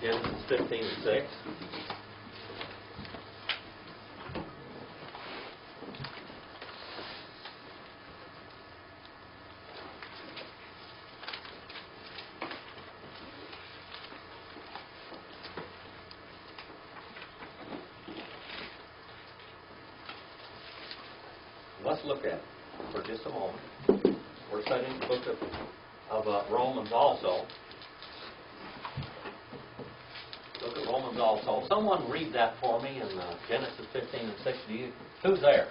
Genesis 15 and 6. Let's look at it for just a moment. We're studying the book of Romans also. Look at Romans also. Someone read that for me in Genesis 15 and 6. Who's there?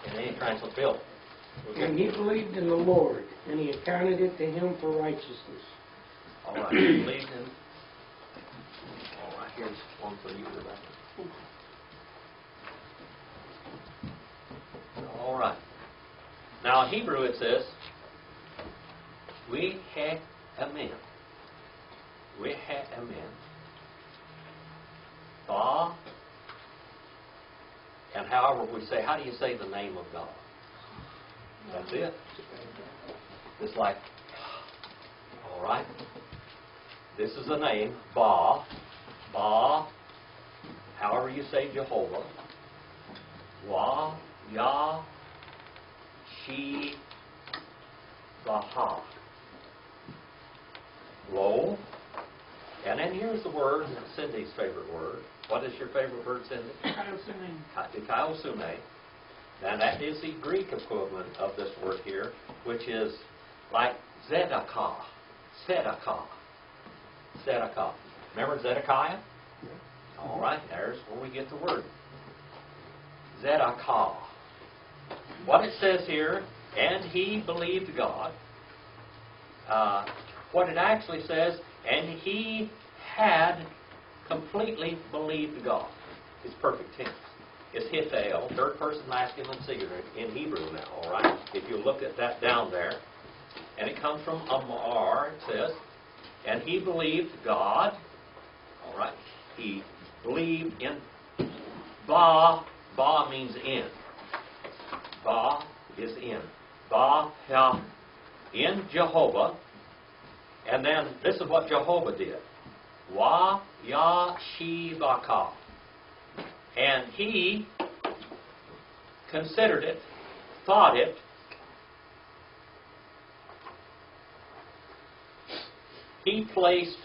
In any translation? Phillips. And he believed in the Lord, and he accounted it to him for righteousness. All right. He believed in. All right. Here's one for you, Rebecca. All right. Now in Hebrew it says, we had amen. We had amen. Ba. And however we say, how do you say the name of God? That's it. It's like, all right. This is the name, Ba. Ba. However you say Jehovah. Wa. Yah. She. Baha. Lo. And then here's the word, Cindy's favorite word. What is your favorite word, Cindy? Dikaiosune. And that is the Greek equivalent of this word here, which is like Zedekiah. Zedekiah. Zedekiah. Remember Zedekiah? All right, there's where we get the word. Zedekiah. What it says here, and he believed God. What it actually says, and he had completely believed God. It's perfect tense. It's hithael, third person masculine singular in Hebrew now, all right? If you look at that down there, and it comes from Amar, it says, and he believed God, all right? He believed in Ba. Ba means in. Ba is in. Ba, ha, in Jehovah. And then this is what Jehovah did. Wa, ya, she, baka. And he considered it, thought it, he placed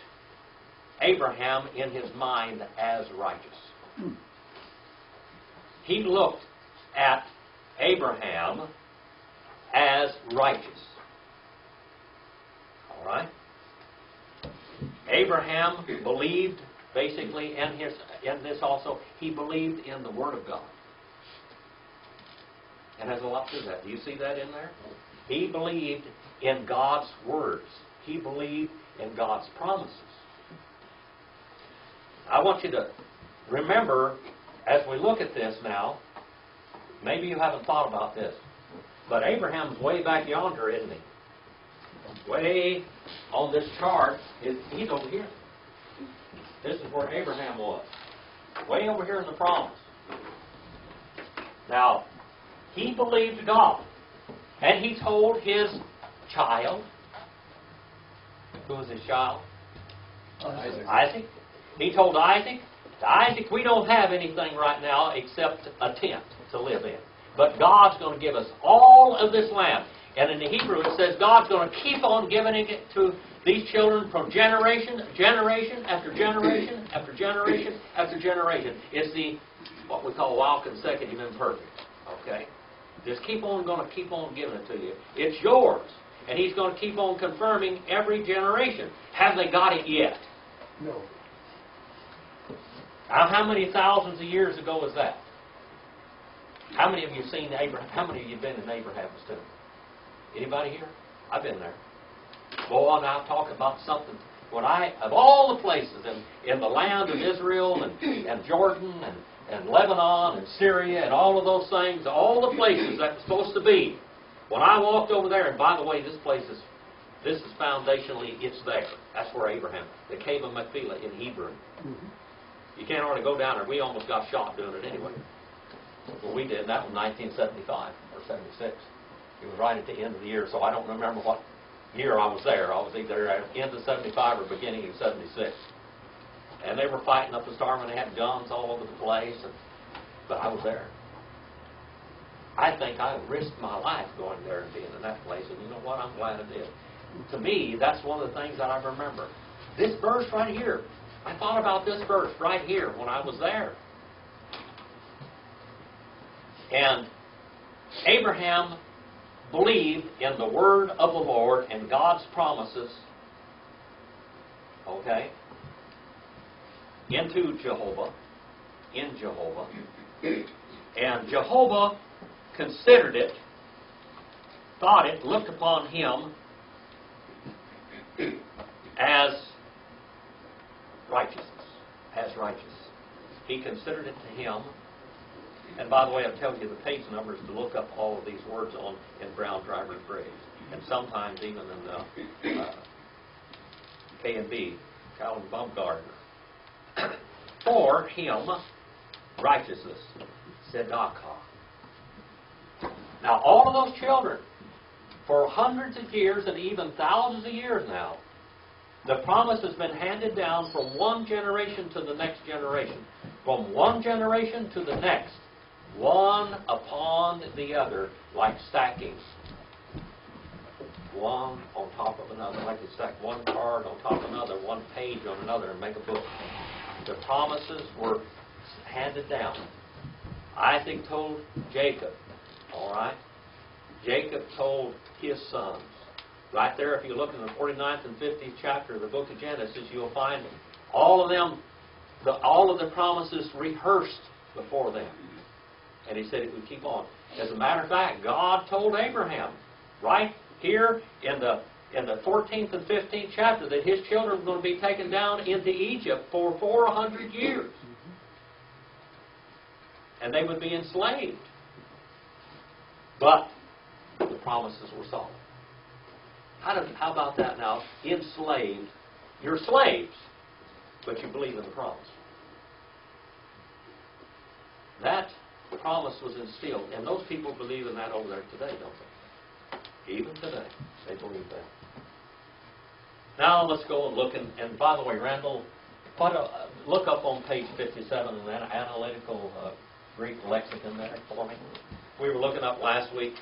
Abraham in his mind as righteous. He looked at Abraham as righteous. All right? Abraham believed, basically, in this also, he believed in the Word of God. And there's a lot to that. Do you see that in there? He believed in God's words. He believed in God's promises. I want you to remember, as we look at this now, maybe you haven't thought about this, but Abraham's way back yonder, isn't he? Way on this chart, he's over here. This is where Abraham was. Way over here in the promise. Now, he believed God. And he told his child, who was his child? Isaac. He told Isaac, we don't have anything right now except a tent to live in. But God's going to give us all of this land. And in the Hebrew it says God's going to keep on giving it to these children from generation after generation after generation after generation. It's the, what we call wild consecutive imperfect. Okay? Just keep on giving it to you. It's yours. And He's going to keep on confirming every generation. Have they got it yet? No. Now, how many thousands of years ago is that? How many of you seen Abraham? How many of you been in Abraham's tomb? Anybody here? I've been there. Boy, now talk about something. When of all the places in the land of Israel and Jordan and Lebanon and Syria and all of those things, all the places that were supposed to be, when I walked over there, and by the way, this is foundationally, it's there. That's where Abraham, the cave of Machpelah in Hebron. Mm-hmm. You can't hardly go down there. We almost got shot doing it anyway. Well, we did. That was 1975 or 76. It was right at the end of the year, so I don't remember what year I was there. I was either at the end of 75 or beginning of 76. And they were fighting up a storm, and they had guns all over the place. But I was there. I think I risked my life going there and being in that place. And you know what? I'm glad I did. To me, that's one of the things that I remember. This verse right here. I thought about this verse right here when I was there. And Abraham believed in the word of the Lord and God's promises, okay, in Jehovah. And Jehovah considered it, thought it, looked upon him as righteousness, as righteous. He considered it to him. And by the way, I'm telling you the page numbers to look up all of these words on in Brown Driver's Graves, and sometimes even in the K&B, Calvin Baumgartner. For him, righteousness, tzedakah. Now, all of those children, for hundreds of years and even thousands of years now, the promise has been handed down from one generation to the next generation. From one generation to the next. One upon the other, like stacking. One on top of another, like you stack one card on top of another, one page on another, and make a book. The promises were handed down. Isaac told Jacob, all right? Jacob told his sons. Right there, if you look in the 49th and 50th chapter of the book of Genesis, you'll find all of them, all of the promises rehearsed before them. And he said it would keep on. As a matter of fact, God told Abraham, right here in the 14th and 15th chapter, that his children were going to be taken down into Egypt for 400 years. And they would be enslaved. But the promises were solid. How about that now? Enslaved. You're slaves, but you believe in the promise. That promise was instilled, and those people believe in that over there today, don't they? Even today, they believe that. Now let's go and look, and by the way, Randall, look up on page 57 in that analytical Greek lexicon there for me. We were looking up last week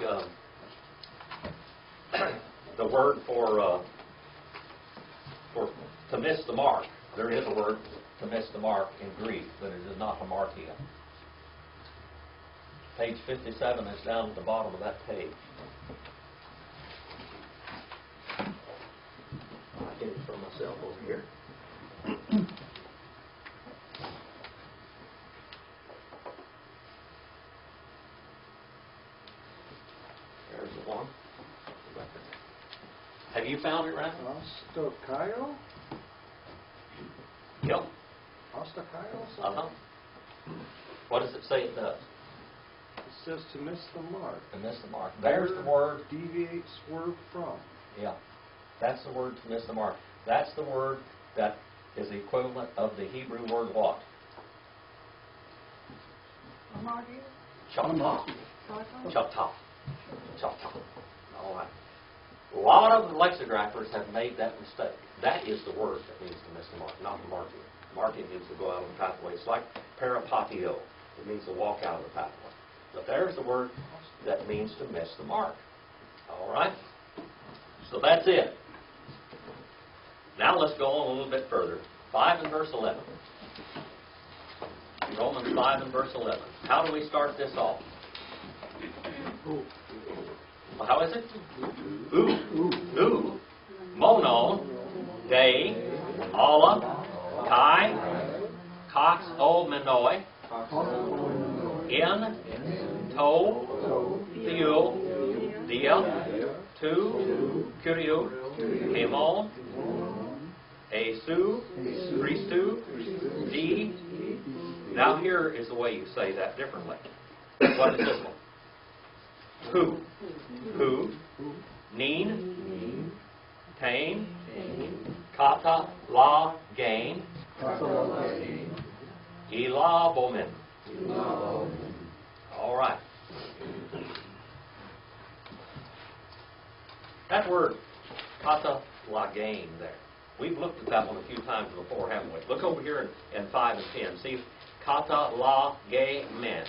the word for to miss the mark. There is a word to miss the mark in Greek, but it is not hamartia. Page 57 is down at the bottom of that page. I'll get it for myself over here. There's the one. Have you found it, Randall? Ostakaio? Yep. Ostakaio? Uh-huh. What does it say it does? It says to miss the mark. To miss the mark. There's the word. Deviate, swerve from. Yeah. That's the word to miss the mark. That's the word that is the equivalent of the Hebrew word what? Shatah. Shatah. Shatah. All right. A lot of lexicographers have made that mistake. That is the word that means to miss the mark, not the marking. Marking means to go out of the pathway. It's like peripatio. It means to walk out of the pathway. But there's the word that means to miss the mark. All right? So that's it. Now let's go on a little bit further. 5 and verse 11. Romans 5 and verse 11. How do we start this off? Well, how is it? Ooh. Monon. Day. Allah. Kai. Cox. O. Menoi. In. To. Theo. Dia. Tu. Curio. Hemon. Esu. Christu. D. Now here is the way you say that differently. What is this one? Who, Neen, Tain, Kata, La, Gain, Elah, Bomin. All right. That word, Kata, La, Gain there. We've looked at that one a few times before, haven't we? Look over here in 5 and 10. See, kata la ge men.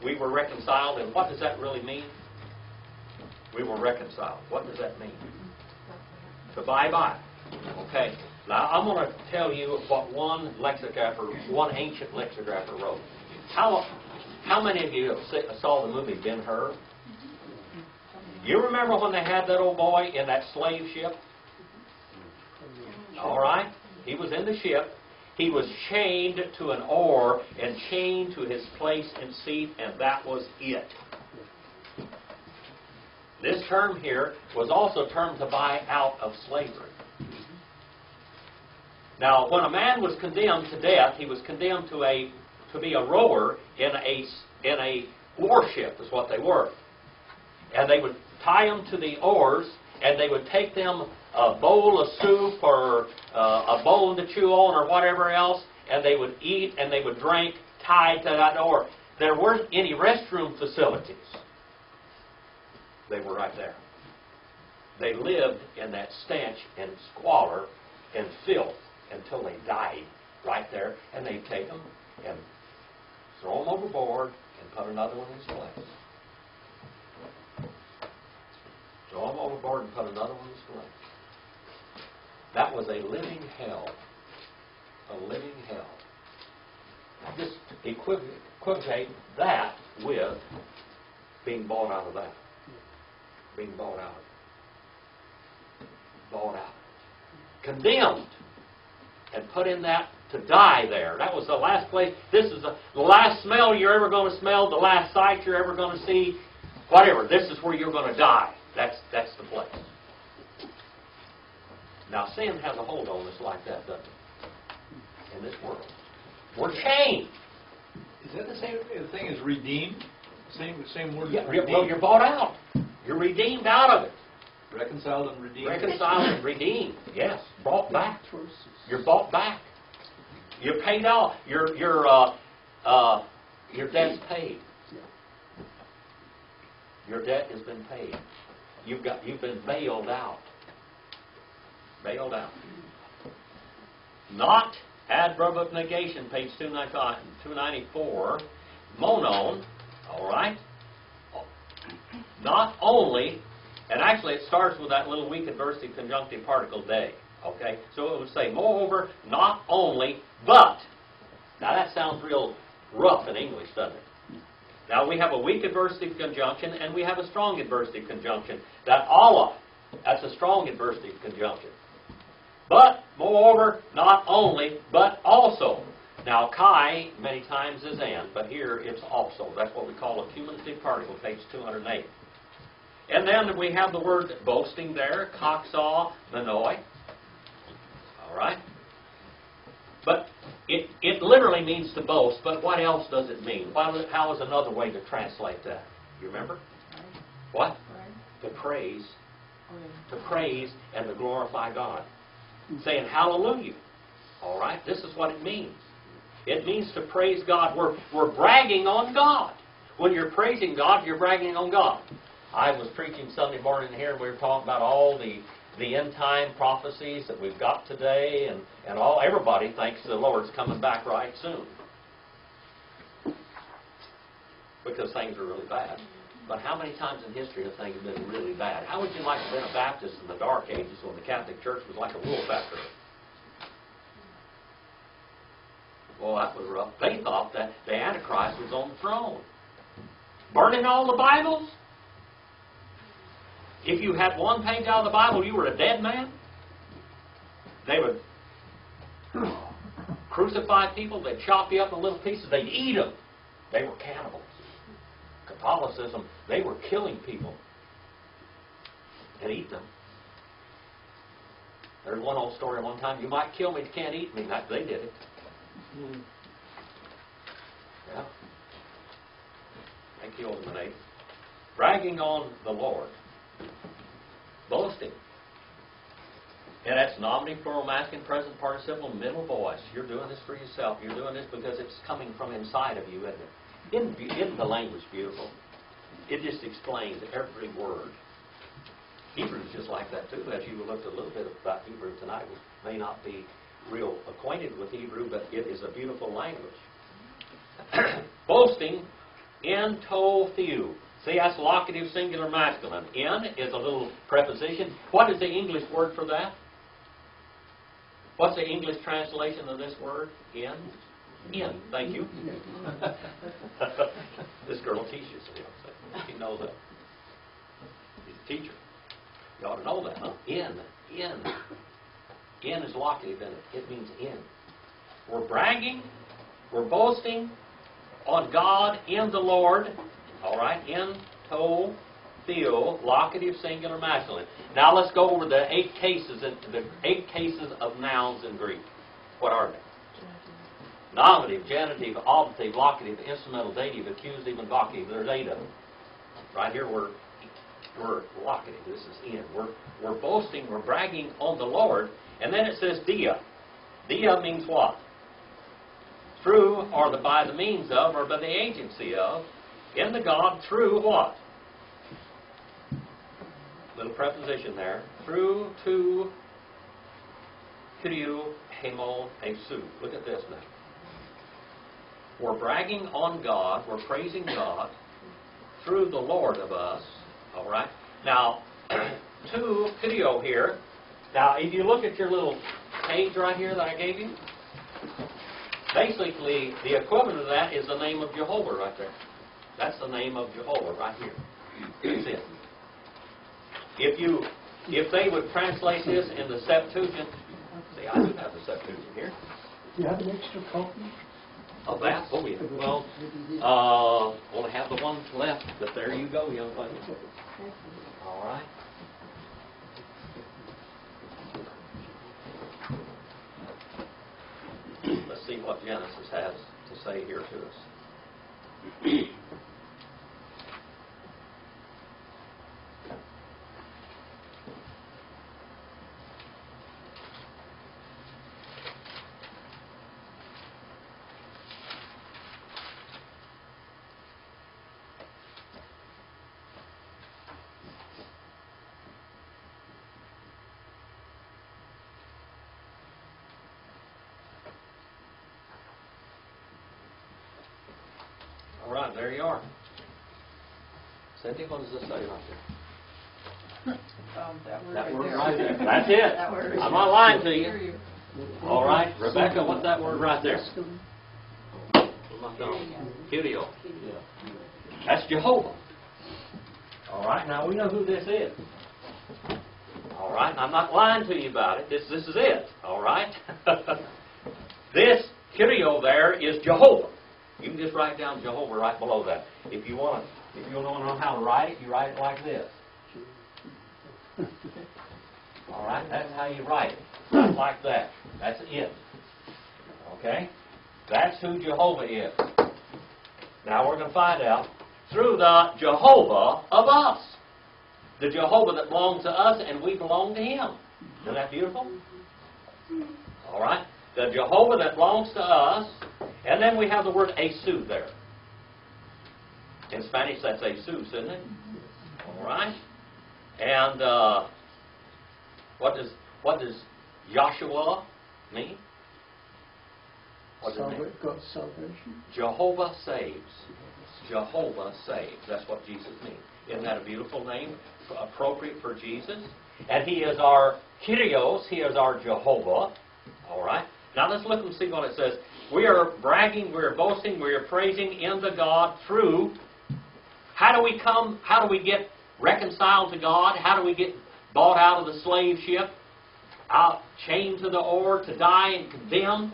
We were reconciled, and what does that really mean? We were reconciled. What does that mean? To bye-bye. Okay. Now, I'm going to tell you what one ancient lexicographer wrote. How many of you saw the movie Ben-Hur? You remember when they had that old boy in that slave ship? All right. He was in the ship. He was chained to an oar and chained to his place and seat, and that was it. This term here was also termed to buy out of slavery. Now, when a man was condemned to death, he was condemned to be a rower in a warship, is what they were. And they would tie them to the oars, and they would take them a bowl of soup or a bone to chew on or whatever else, and they would eat and they would drink tied to that oar. There weren't any restroom facilities. They were right there. They lived in that stench and squalor and filth until they died right there, and they'd take them and throw them overboard and put another one in his place. Throw them overboard and put another one in his place. That was a living hell. A living hell. I just equivocate that with being bought out of that. Being bought out of it. Bought out. Condemned. And put in that to die there. That was the last place. This is the last smell you're ever going to smell, the last sight you're ever going to see. Whatever. This is where you're going to die. That's the place. Now, sin has a hold on us like that, doesn't it? In this world. We're chained. Is that the same thing as redeemed? Same word? Yeah, well, you're bought out. You're redeemed out of it. Reconciled and redeemed? Reconciled and redeemed. Yes. Brought back. You're bought back. You're paid off. Your debt's paid. Your debt has been paid. You've been bailed out. Bailed out. Not adverb of negation, page 294. Monon, all right? Not only, and actually it starts with that little weak adversative conjunctive particle day. Okay? So it would say, moreover, not only, but. Now that sounds real rough in English, doesn't it? Now we have a weak adversative conjunction and we have a strong adversative conjunction. That Allah, that's a strong adversative conjunction. But, moreover, not only, but also. Now, kai many times is and, but here it's also. That's what we call a cumulative particle, page 208. And then we have the word boasting there, kaksaw, manoi. All right? But it literally means to boast, but what else does it mean? How is another way to translate that? You remember? What? To praise. To praise and to glorify God. Saying hallelujah. All right? This is what it means. It means to praise God. We're bragging on God. When you're praising God, you're bragging on God. I was preaching Sunday morning here, and we were talking about all the end-time prophecies that we've got today, and everybody thinks the Lord's coming back right soon. Because things are really bad. But how many times in history have things been really bad? How would you like to have been a Baptist in the Dark Ages when the Catholic Church was like a wool factory? Well, that was rough. They thought that the Antichrist was on the throne. Burning all the Bibles? If you had one page out of the Bible, you were a dead man. They would crucify people. They'd chop you up in little pieces. They'd eat them. They were cannibals. Catholicism, they were killing people and eat them. There's one old story one time, you might kill me, you can't eat me. They did it. Yeah. They killed them and ate them. Bragging on the Lord. Boasting. And that's nominative, plural, masculine, present participle, middle voice. You're doing this for yourself. You're doing this because it's coming from inside of you, isn't it? Isn't the language beautiful? It just explains every word. Hebrew is just like that too. As you looked a little bit about Hebrew tonight, we may not be real acquainted with Hebrew, but it is a beautiful language. Boasting in to theou. See, that's locative singular masculine. In is a little preposition. What is the English word for that? What's the English translation of this word? In? In. Thank you. This girl teaches me. She knows that. She's a teacher. You ought to know that, huh? In. In is locative in it. It means in. We're bragging. We're boasting on God in the Lord. All right? In to theou, locative singular masculine. Now let's go over the 8 cases of nouns in Greek. What are they? Nominative, genitive, oblative, locative, instrumental, dative, accusative, and vocative. There's 8 of them. Right here we're locative. This is in. We're boasting, we're bragging on the Lord. And then it says dia. Dia means what? Through, or by the means of, or by the agency of, in the God through what? Little preposition there. Through, to, kyriou, hemo, esu. Look at this now. We're bragging on God, we're praising God through the Lord of us. All right? Now, to kyriou here. Now, if you look at your little page right here that I gave you, basically, the equivalent of that is the name of Jehovah right there. That's the name of Jehovah right here. That's it. If they would translate this in the Septuagint, see, I do have the Septuagint here. Do you have an extra copy? Of that? Oh, yeah. Well, only have the one left, but there you go, young lady. All right. Let's see what Genesis has to say here to us. All right, there you are. Cindy, what does this say right there? That word right there. That's it. That word. I'm not lying to you. All right, Rebecca, what's that word right there? Kyriou. That's Jehovah. All right, now we know who this is. All right, and I'm not lying to you about it. This is it. All right. This Kyriou there is Jehovah. You can just write down Jehovah right below that. If you want to know how to write it, you write it like this. All right, that's how you write it. Not like that. That's it. Okay? That's who Jehovah is. Now we're going to find out through the Jehovah of us. The Jehovah that belongs to us and we belong to Him. Isn't that beautiful? All right? The Jehovah that belongs to us. And then we have the word esu there. In Spanish, that's Jesus, isn't it? All right. And what does Joshua mean? What does it mean? God's salvation. Jehovah saves. Jehovah saves. That's what Jesus means. Isn't that a beautiful name, appropriate for Jesus? And He is our Kyrios. He is our Jehovah. All right. Now let's look and see what it says. We are bragging, we are boasting, we are praising in the God through. How do we get reconciled to God? How do we get bought out of the slave ship? Out, chained to the oar, to die and condemned?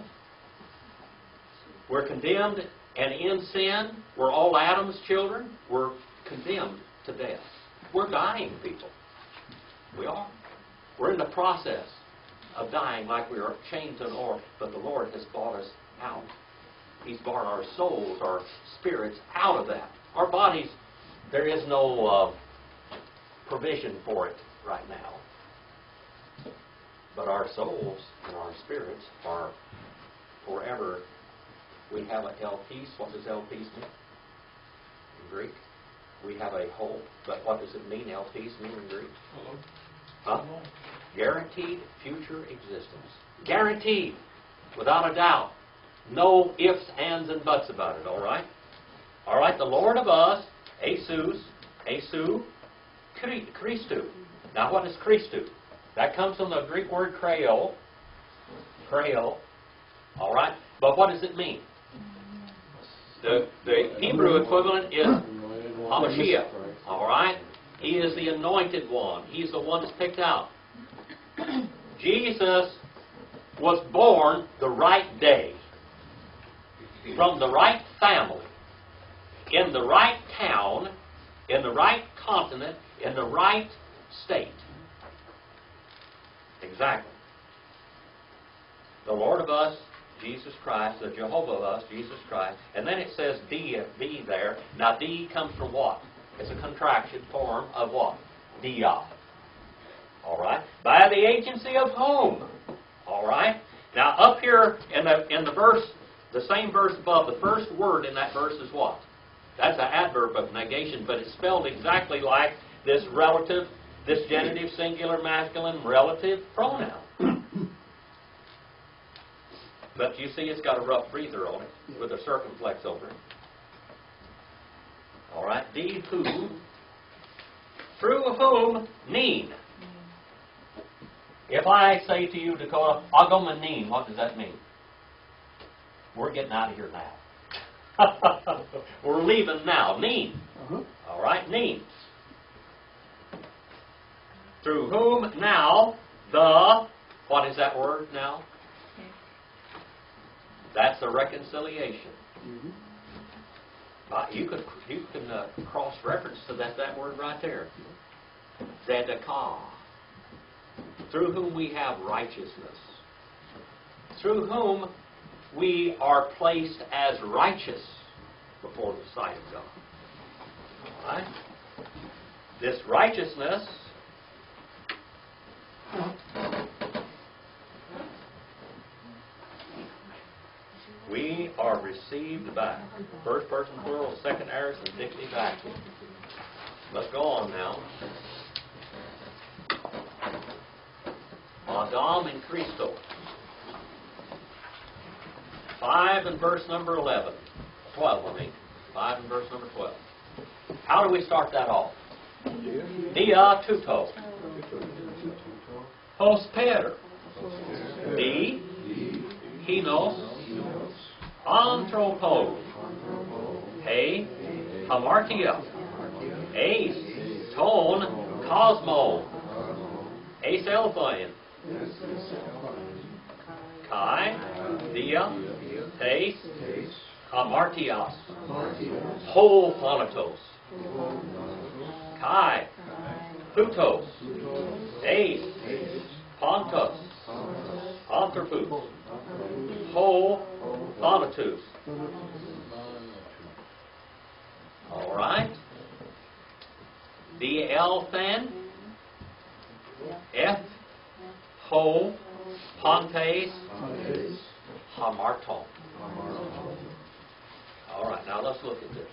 We're condemned and in sin. We're all Adam's children. We're condemned to death. We're dying, people. We are. We're in the process of dying like we are chained to an oar, but the Lord has bought us out. He's brought our souls, our spirits out of that. Our bodies, there is no provision for it right now. But our souls and our spirits are forever. We have a el peace. What does el peace mean in Greek? We have a hope. But what does it mean, LTs mean in Greek? Hello? Huh? Guaranteed future existence. Guaranteed. Without a doubt. No ifs, ands, and buts about it, all right? All right, the Lord of us, Jesus, Christou. Now, what is Christou? That comes from the Greek word kreo. Kreo. All right? But what does it mean? The Hebrew equivalent is Hamashiach. All right? He is the anointed one. He's the one that's picked out. Jesus was born the right day, from the right family, in the right town, in the right continent, in the right state. Exactly. The Lord of us, Jesus Christ, the Jehovah of us, Jesus Christ. And then it says D there. Now D comes from what? It's a contraction form of what? Dia. All right? By the agency of whom? All right? Now up here in the verse, the same verse above, the first word in that verse is what? That's an adverb of negation, but it's spelled exactly like this relative, this genitive, singular, masculine, relative pronoun. But you see it's got a rough breather on it with a circumflex over it. All right, D, who, through whom, neen. If I say to you, Dakota, agomanin, what does that mean? We're getting out of here now. We're leaving now. Neen. All right, neen. Through whom now what is that word now? That's the reconciliation. You can cross-reference to that word right there. Zedekah. Through whom we have righteousness. Through whom we are placed as righteous before the sight of God. All right? This righteousness we are received back. First person plural, second aorist, and indicative active. Let's go on now. Adam and Christo. 5 and verse number 11. 12, I mean. 5 and verse number 12. How do we start that off? Dia tuto. Hosper. Di. Hinos. Anthropo. He. Hamartia. Ace. Tone. Cosmo. Ace Elphian. Kai. Dia. Tes. Hamartias. Whole Thanatos. Kai. Plutos. Ace. Pontus. Anthropos. Whole Thanatos. All right. The Elthan. F. Ho. Pontes. Hamarton. All right, now let's look at this.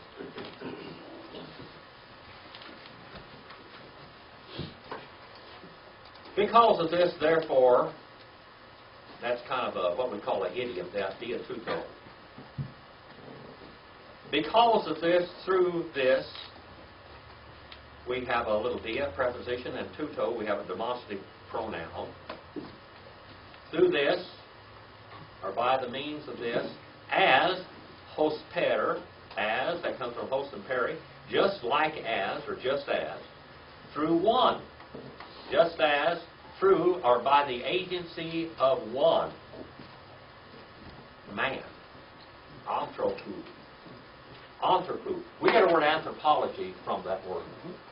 Because of this, therefore, that's kind of what we call an idiom, that dia tuto. Because of this, through this, we have a little dia preposition, and tuto, we have a demonstrative pronoun. Through this, or by the means of this, as hosper, as, that comes from host and peri, just like as, or just as, through one, just as, through, or by the agency of one man, anthropo. Anthropo. We get a word anthropology from that word.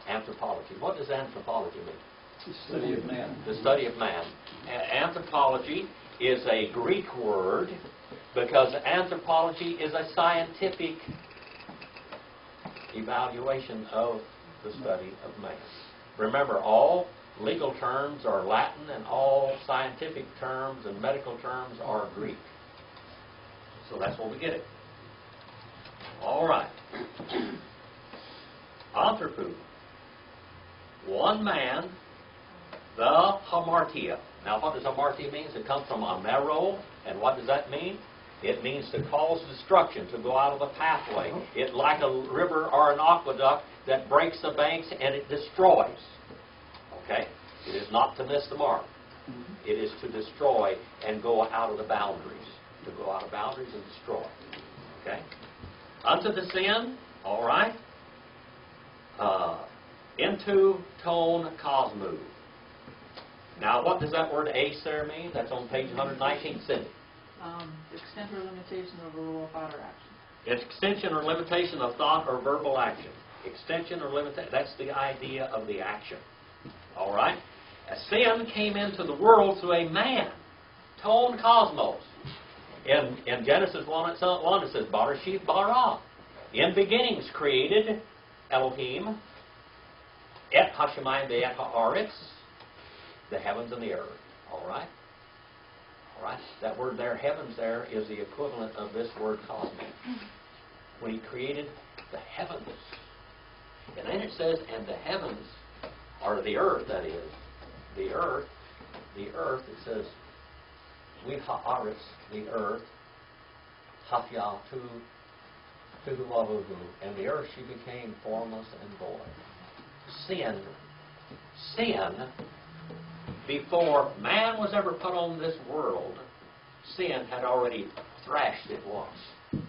Anthropology. What does anthropology mean? The study of man. The study of man. Anthropology is a Greek word because anthropology is a scientific evaluation of the study of man. Remember, all legal terms are Latin and all scientific terms and medical terms are Greek. So that's where we get it. All right. Anthropo. One man, the hamartia. Now what does hamartia mean? It comes from amero, and what does that mean? It means to cause destruction, to go out of the pathway. It like a river or an aqueduct that breaks the banks and it destroys. Okay? It is not to miss the mark. It is to destroy and go out of the boundaries. To go out of boundaries and destroy. Okay? Unto the sin, all right? Into tone cosmo. Now, what does that word ace there mean? That's on page 119, Cindy. Extent or limitation of a verbal thought or action. It's extension or limitation of thought or verbal action. Extension or limitation, that's the idea of the action. All right? A sin came into the world through a man, tone cosmos. In Genesis 1, it says, Barashith bara. In beginnings created Elohim, et hashemayim ve'et haaretz, the heavens and the earth. All right? All right? That word there, heavens there, is the equivalent of this word cosmos. When he created the heavens. And then it says, and the heavens, or the earth, that is, the earth, it says, we haaretz, the earth, hafya tuhu wavuhu, and the earth she became formless and void. Sin, before man was ever put on this world, sin had already thrashed it once.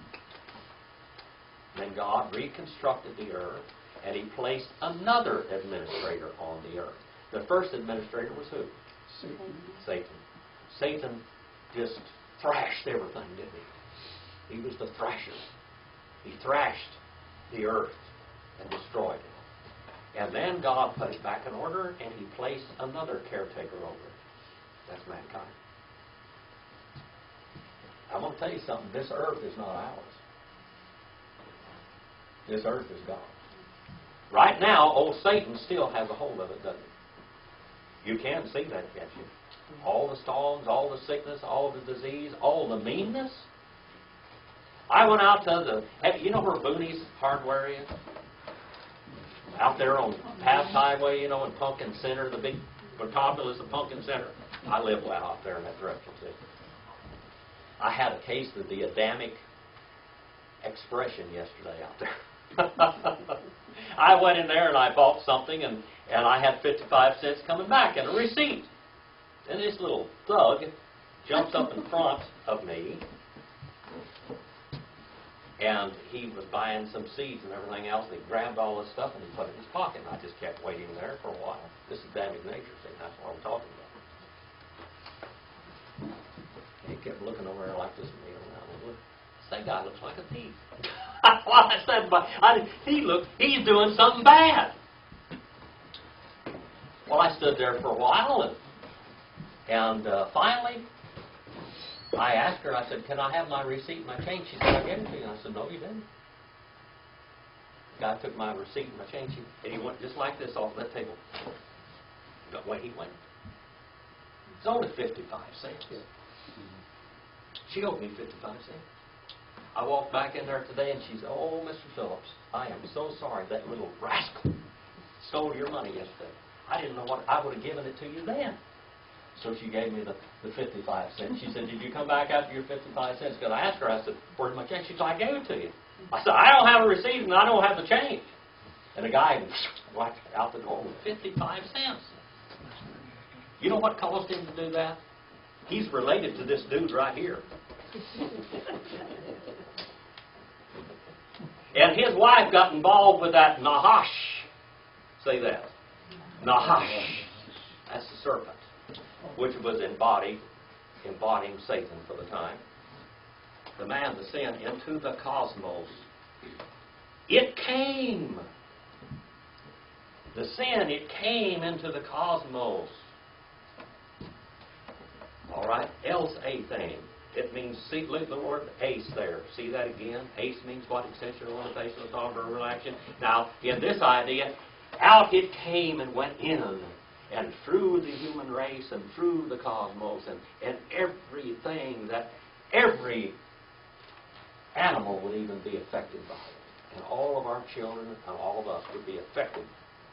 Then God reconstructed the earth, and he placed another administrator on the earth. The first administrator was who? Satan. Satan just thrashed everything, didn't he? He was the thrasher. He thrashed the earth and destroyed it. And then God put it back in order, and he placed another caretaker over it. That's mankind. I'm going to tell you something. This earth is not ours. This earth is God's. Right now, old Satan still has a hold of it, doesn't he? You can see that, can't you? All the storms, all the sickness, all the disease, all the meanness. I went out to you know where Booney's Hardware is? Out there on Pass Highway, you know, in Pumpkin Center, the big metropolis of Pumpkin Center. I live well out there in that direction, see. I had a case of the Adamic expression yesterday out there. I went in there and I bought something, and I had 55 cents coming back and a receipt. And this little thug jumps up in front of me, and he was buying some seeds and everything else, and he grabbed all this stuff and he put it in his pocket. And I just kept waiting there for a while. This is Adamic nature, see, that's what I'm talking about. And he kept looking over there like this at me around. And look, that guy looks like a thief. Well, I said, but he's doing something bad. Well, I stood there for a while, and finally, I asked her, I said, can I have my receipt and my change? She said, I gave it to you. And I said, no, you didn't. The guy took my receipt and my change, and he went just like this off that table. The way he went. It's only 55 cents. She owed me 55 cents. I walked back in there today, and she said, oh, Mr. Phillips, I am so sorry that little rascal stole your money yesterday. I didn't know what, I would have given it to you then. So she gave me the 55 cents. She said, did you come back after your 55 cents? Because I asked her, I said, where's my change? She said, I gave it to you. I said, I don't have a receipt, and I don't have the change. And the guy walked out the door with 55 cents. You know what caused him to do that? He's related to this dude right here. And his wife got involved with that Nahash. Say that. Nahash. That's the serpent, which was embodying Satan for the time. The man, the sin, into the cosmos. It came. The sin, it came into the cosmos. All right? Else a thing. It means, see, look at the word ace there. See that again? Ace means what? Extension or limitation of thought or relaxation. Now, in this idea, out it came and went in, and through the human race and through the cosmos and everything that every animal would even be affected by it. and all of our children and all of us would be affected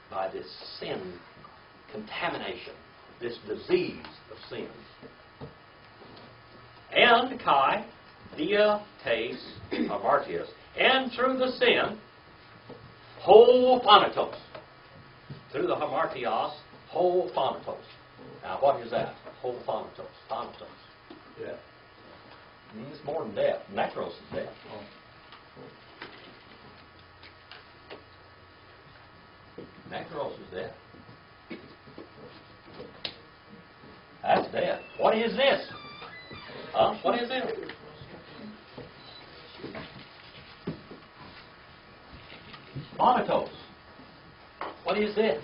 by this sin contamination, this disease of sin. And Kai, dia, tes, hamartias. And through the sin, whole thanatos. Through the hamartios, whole thanatos. Now what is that? Whole thanatos. Thanatos. Yeah. It's more than death. Necros is death. Necros is death. That's death. What is this? Huh? What is it? Thanatos. What is this?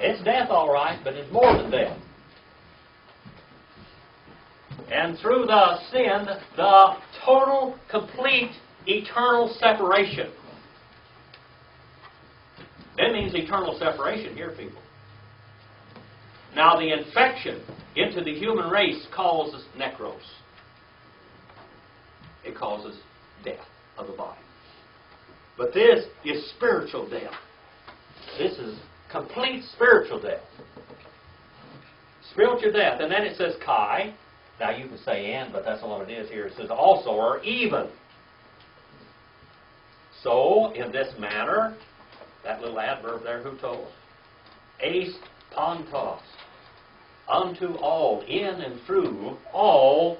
It's death, all right, but it's more than death. And through the sin, the total, complete, eternal separation. That means eternal separation here, people. Now, the infection into the human race causes necros. It causes death of the body. But this is spiritual death. This is complete spiritual death. Spiritual death. And then it says kai. Now you can say and, but that's not what it is here. It says also or even. So, in this manner, that little adverb there, hutos, eis pantos, unto all, in and through all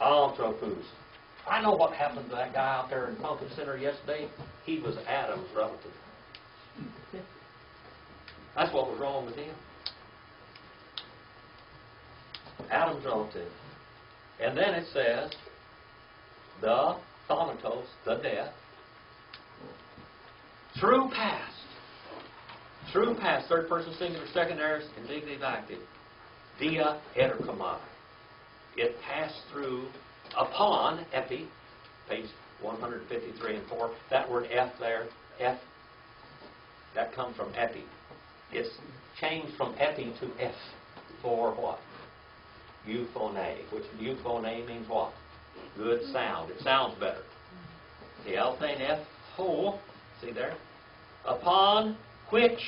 anthropos. I know what happened to that guy out there in Pumpkin Center yesterday. He was Adam's relative. That's what was wrong with him. Adam's relative. And then it says, the thanatos, the death, through past. Through past, third person singular, second aorist, indicative active. Dia heterkomai. It passed through upon, epi, page 153 and 4. That word F there, F, that comes from epi. It's changed from epi to F for what? Euphone, which euphone means what? Good sound. It sounds better. The alphane F, ho, see there? Upon which,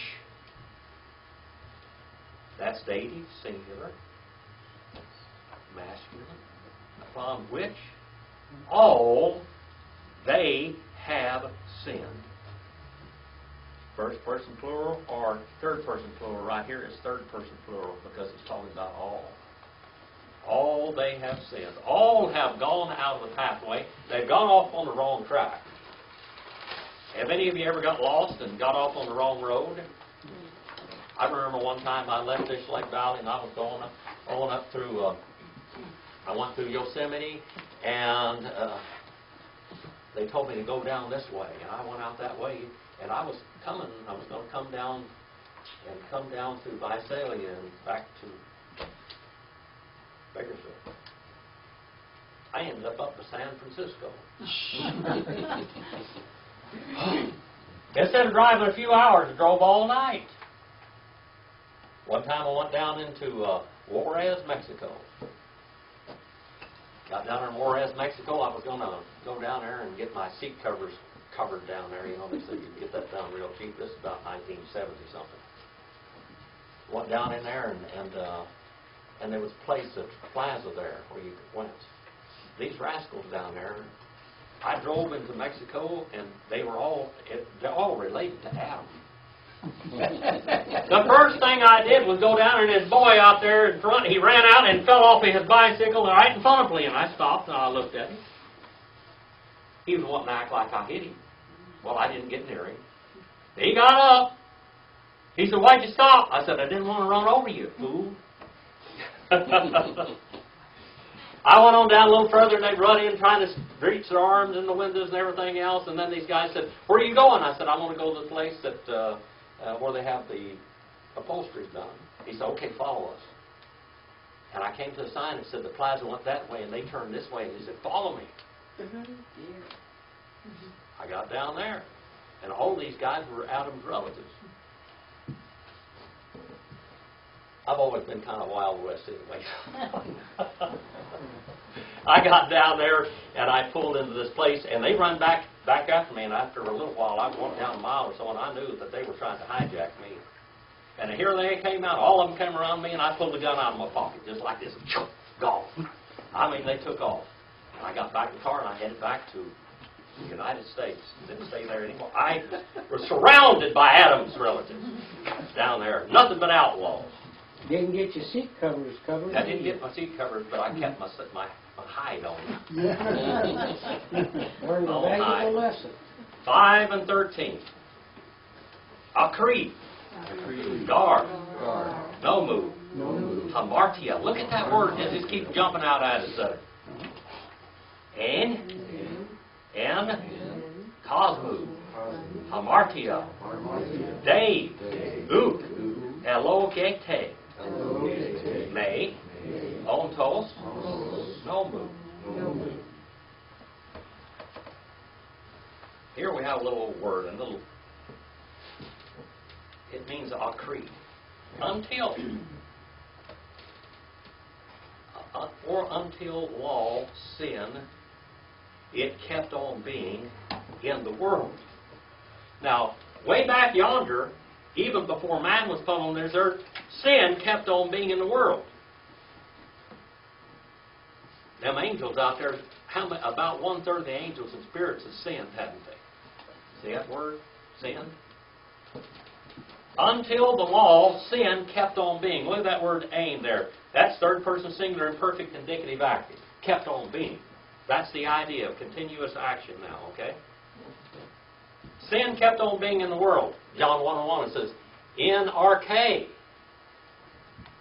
that's dative, singular, masculine, upon which all they have sinned. First person plural or third person plural. Right here is third person plural because it's talking about all. All they have sinned. All have gone out of the pathway. They've gone off on the wrong track. Have any of you ever got lost and got off on the wrong road? I remember one time I left Fish Lake Valley and I was going up through, I went through Yosemite and they told me to go down this way. And I went out that way and I was going to come down through Visalia and back to Bakersfield. I ended up to San Francisco. Instead of driving a few hours, I drove all night. One time I went down into Juarez, Mexico. Got down in Juarez, Mexico. I was going to go down there and get my seat covers covered down there. You know, they said you can get that done real cheap. This is about 1970 something. Went down in there and there was a place, a plaza there where you went. These rascals down there, I drove into Mexico and they're all related to Adam. The first thing I did was go down and his boy out there in front, he ran out and fell off of his bicycle right in front of me, and I stopped and I looked at him. He was wanting to act like I hit him. Well, I didn't get near him. He got up. He said, "Why'd you stop?" I said, "I didn't want to run over you, fool." I went on down a little further, and they run in trying to reach their arms in the windows and everything else. And then these guys said, "Where are you going?" I said, "I want to go to the place that where they have the upholstery done." He said, "Okay, follow us." And I came to the sign that said the plaza went that way, and they turned this way. And he said, "Follow me." I got down there, and all these guys were Adam's relatives. I've always been kind of Wild West anyway. I got down there and I pulled into this place and they run back back after me, and after a little while, I walked down a mile or so, and I knew that they were trying to hijack me. And here they came out. All of them came around me, and I pulled the gun out of my pocket, just like this. Gone. I mean, they took off. And I got back in the car, and I headed back to the United States. Didn't stay there anymore. I was surrounded by Adam's relatives down there. Nothing but outlaws. Didn't get your seat covers covered. I didn't get my seat covered, but I kept my hide on. Learned a valuable lesson. 5 and 13. A creed. Guard. No move. Hamartia. Look at that word. It just keeps jumping out at us there. Cosmo. Hamartia. Dave. Ook. Elogete. May. Ontos. No move. Here we have a little word, and little. It means akri. Until. Or until law, sin, it kept on being in the world. Now, way back yonder, even before man was put on this earth, sin kept on being in the world. Them angels out there, about 1/3 of the angels and spirits have sinned, haven't they? See that word? Sin? Until the law, sin kept on being. Look at that word aim there. That's third person singular imperfect indicative active. Kept on being. That's the idea of continuous action now, okay? Sin kept on being in the world. John 1:1 it says, in arche.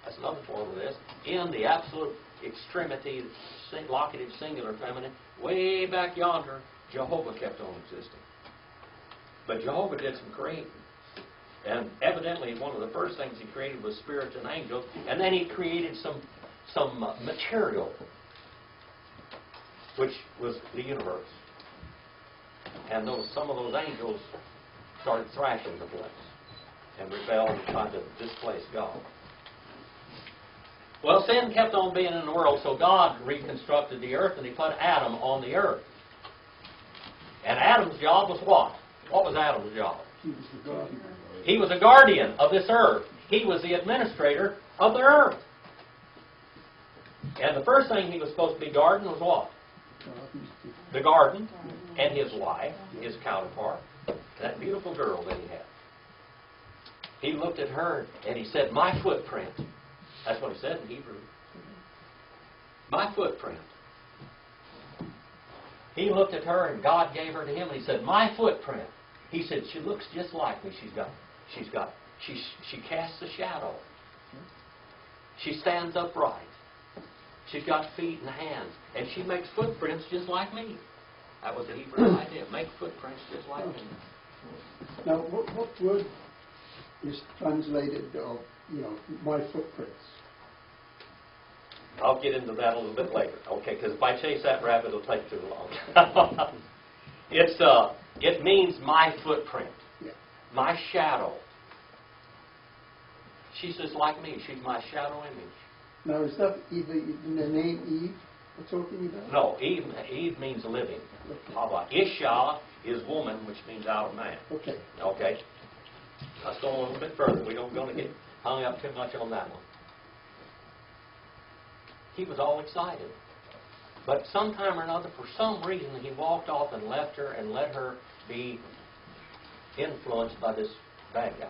That's another form of this. In the absolute extremity, locative singular feminine, way back yonder, Jehovah kept on existing. But Jehovah did some creating. And evidently, one of the first things he created was spirits and angels, and then he created some material, which was the universe. And some of those angels started thrashing the place and rebelled and tried to displace God. Well, sin kept on being in the world, so God reconstructed the earth, and he put Adam on the earth. And Adam's job was what? What was Adam's job? He was a guardian of this earth. He was the administrator of the earth. And the first thing he was supposed to be guarding was what? The garden and his wife, his counterpart, that beautiful girl that he had. He looked at her and he said, my footprint. That's what he said in Hebrew. My footprint. He looked at her and God gave her to him and he said, my footprint. He said, she looks just like me. She casts a shadow. She stands upright. She's got feet and hands. And she makes footprints just like me. That was the Hebrew idea. Make footprints just like me. Now, what word is translated of, my footprints? I'll get into that a little bit later. Okay, because if I chase that rabbit, it'll take too long. It means my footprint. Yeah. My shadow. She's just like me. She's my shadow image. Now, is that either in the name Eve we're talking about? No, Eve means living. Okay. How about Isha is woman, which means out of man. Okay. Okay. Let's go a little bit further. We don't going to get hung up too much on that one. He was all excited. But sometime or another, for some reason, he walked off and left her and let her be influenced by this bad guy.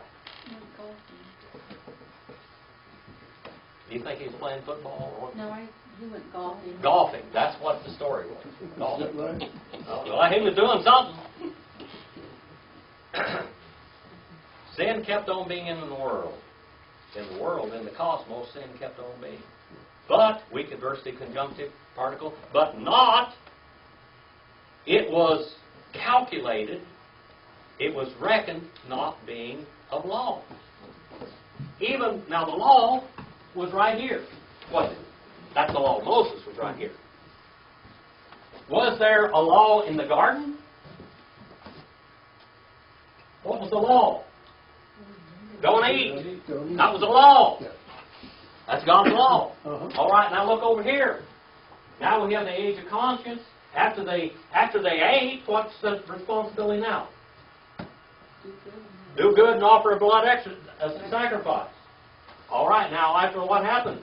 Do you think he was playing football or what? No, he went golfing. Golfing. That's what the story was. Golfing. Is that right? Well, he was doing something. Sin kept on being in the world. In the world, in the cosmos, sin kept on being. But, weak adversity conjunctive particle, but not. It was calculated, it was reckoned not being of law. Even, now the law was right here, wasn't it? That's the law of Moses was right here. Was there a law in the garden? What was the law? Don't eat. That was the law. Yeah. That's God's law. Uh-huh. All right, now look over here. Now we have the age of conscience, After they ate, what's the responsibility now? Do good and offer a blood sacrifice. All right, now after what happened?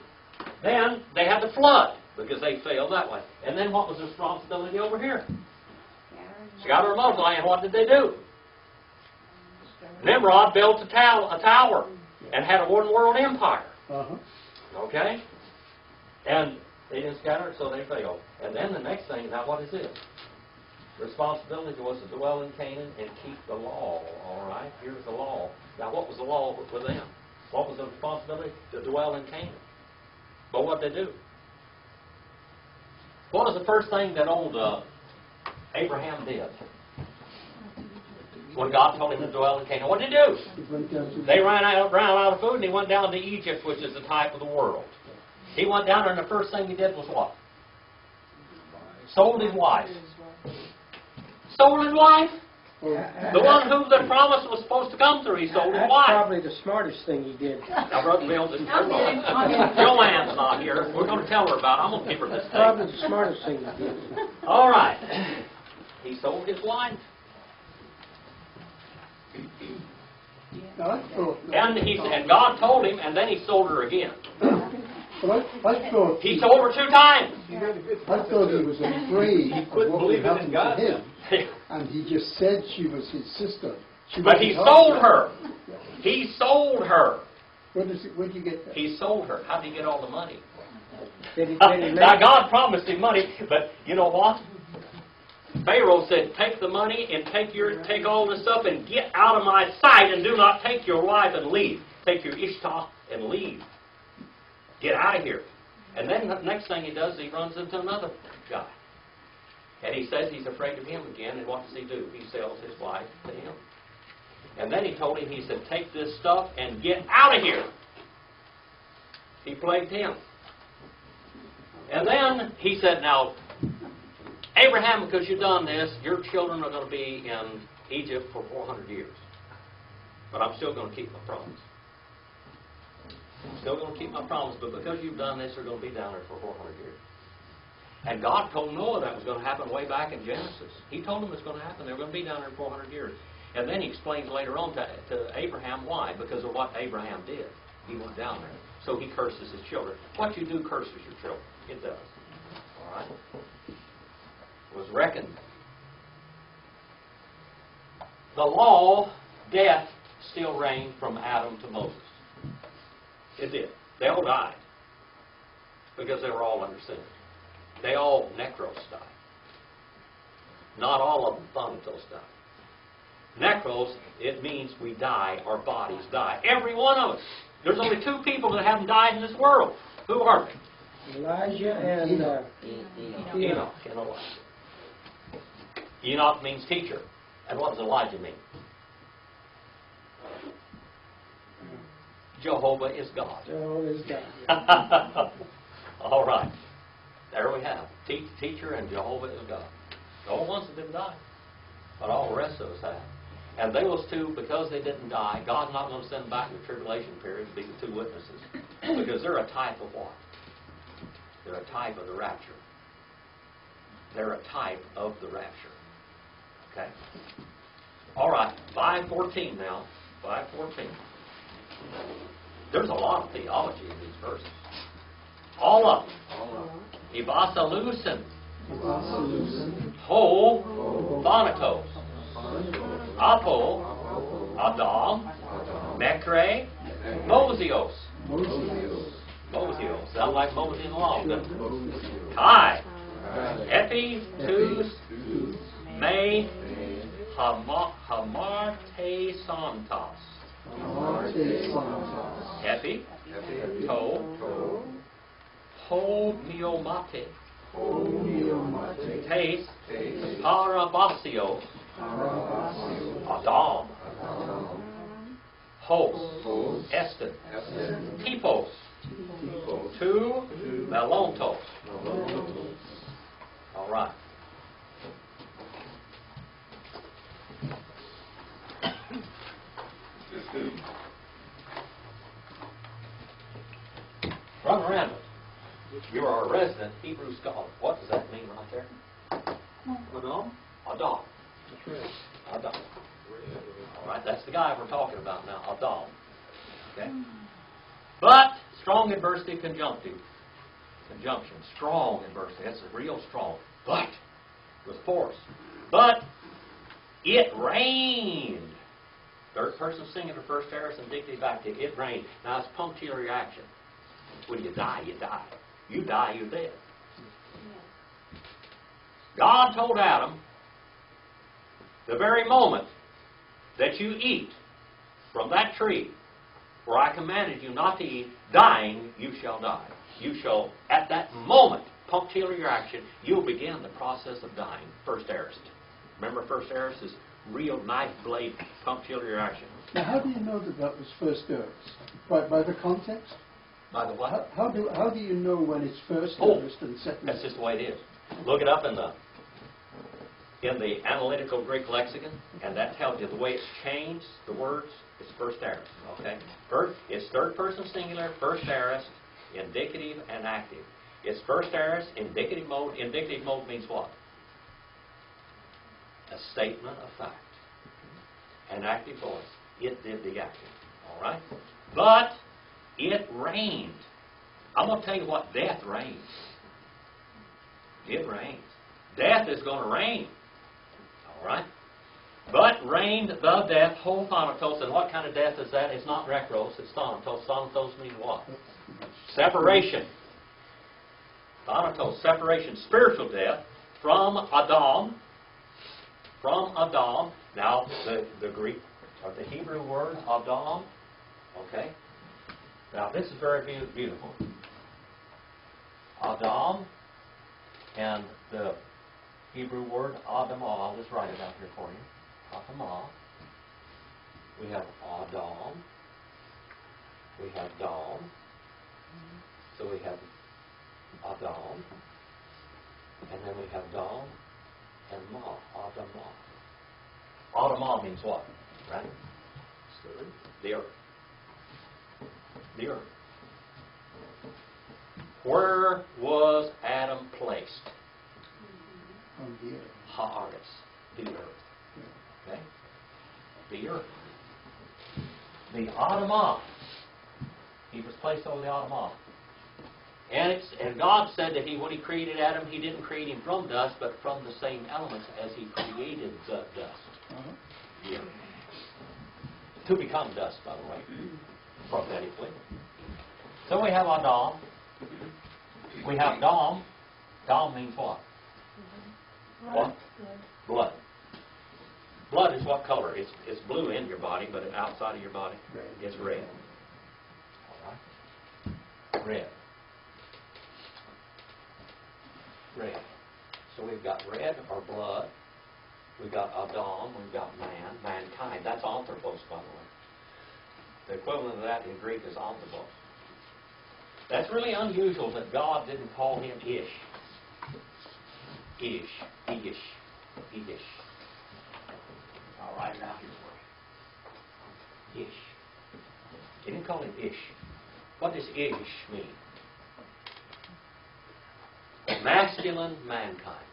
Then they had the flood because they failed that way. And then what was the responsibility over here? Scatter and multiply. And what did they do? Nimrod built a tower and had a one world empire. Okay? And they didn't scatter it, so they failed. And then the next thing, now what is this? The responsibility was to dwell in Canaan and keep the law. All right? Here's the law. Now what was the law with them? What was the responsibility? To dwell in Canaan. But what did they do? What was the first thing that old Abraham did? When God told him to dwell in Canaan, what did he do? They ran out of food, and he went down to Egypt, which is the type of the world. He went down there, and the first thing he did was what? Sold his wife. Sold his wife? The one whom the promise was supposed to come through, he sold his wife. That's probably the smartest thing he did. Now, Brother Bill, Joanne's not here. We're going to tell her about it. I'm going to give her this thing. Probably the smartest thing he did. All right. He sold his wife. And God told him, and then he sold her again. He sold her 2 times. I thought he was afraid of what would happen to God. him. And he just said she was his sister. But he sold her. He sold her. Where did you get that? He sold her. How did he get all the money? Now God promised him money, but you know what? Pharaoh said, take the money and take all this stuff and get out of my sight, and do not take your wife and leave. Take your Ishtar and leave. Get out of here. And then the next thing he does, he runs into another guy. And he says he's afraid of him again, and what does he do? He sells his wife to him. And then he told him, he said, take this stuff and get out of here. He plagued him. And then he said, now, Abraham, because you've done this, your children are going to be in Egypt for 400 years. But I'm still going to keep my promise. I'm still going to keep my promise, but because you've done this, they're going to be down there for 400 years. And God told Noah that was going to happen way back in Genesis. He told him it's going to happen. They're going to be down there 400 years. And then he explains later on to Abraham why. Because of what Abraham did. He went down there. So he curses his children. What you do curses your children. It does. All right? It was reckoned. The law, death, still reigned from Adam to Moses. It did. They all died. Because they were all under sin. They all necros died. Not all of them thanatos died. Necros, it means we die, our bodies die. Every one of us. There's only 2 people that haven't died in this world. Who are they? Elijah and Enoch and Elijah. Enoch means teacher. And what does Elijah mean? Jehovah is God. Jehovah is God. All right. There we have. Teacher and Jehovah is God. The only ones that didn't die. But all the rest of us have. And those 2, because they didn't die, God's not going to send them back in the tribulation period to be the 2 witnesses. Because they're a type of what? They're a type of the rapture. They're a type of the rapture. Okay? All right. 5:14 now. 5:14. There's a lot of theology in these verses. All of them. Ibasalusen. Ho. Thanatos. Apo. Adam. Mekre. Mosios. Mosios. Sound like Mosey in the law, doesn't it? Kai. Epi. Tus. Me. Hamarte Santos. Epi. To. Ho miomate. Taste. Parabasios. Adam. Hos. Estin. Typos. 2. Melontos. All right. Brother Randall, you're our resident Hebrew scholar. What does that mean right there? Adam? Adam. That's right. Adam. All right, that's the guy we're talking about now, Adam. Okay? But, strong adversity conjunction. Strong adversity. That's real strong. But, with force. But, it rained. Third person singular, first aorist, indicative active. It rained. Now, it's punctiliar action. When you die, you die. You die, you're dead. God told Adam, the very moment that you eat from that tree where I commanded you not to eat, dying, you shall die. You shall, at that moment, punctiliar action, you'll begin the process of dying. First aorist. Remember, first aorist is real knife blade punctiliar action. Now, how do you know that that was first aorist? By the context? By the what? How do you know when it's first aorist and second? That's just the way it is. Look it up in the analytical Greek lexicon, and that tells you the way it's changed, the words, it's first aorist, okay? First, it's third person singular, first aorist, indicative and active. It's first aorist, indicative mode. Indicative mode means what? A statement of fact. An active voice. It did the acting, all right? But it rained. I'm going to tell you what death rains. It rains. Death is going to rain. All right? But reigned the death, whole thanatos. And what kind of death is that? It's not necros, it's thanatos. Thanatos means what? Separation. Thanatos, separation. Spiritual death from Adam. From Adam. Now, the Greek, or the Hebrew word, Adam. Okay? Now, this is very beautiful. Adam and the Hebrew word Adamah. I'll just write it out here for you. Adamah. We have Adam. We have Dam. So we have Adam. And then we have Dam and Ma. Adamah. Adamah means what? Right? The earth. The earth. Where was Adam placed? On the earth. Haaretz, the earth. Okay? The earth. The Adamah. He was placed over the Adamah. And God said that when He created Adam, He didn't create him from dust, but from the same elements as He created the dust. The earth. To become dust, by the way, prophetically. So we have Adam. We have Dam. Dam means what? What? Blood. Blood is what color? It's blue in your body, but outside of your body, it's red. All right? Red. Red. So we've got red or blood. We've got Adam. We've got man, mankind. That's anthropos, by the way. The equivalent of that in Greek is anthropos. That's really unusual that God didn't call him Ish. Ish. Ish. Ish. I'll write it out here for you. Ish. He didn't call him Ish. What does Ish mean? Masculine mankind.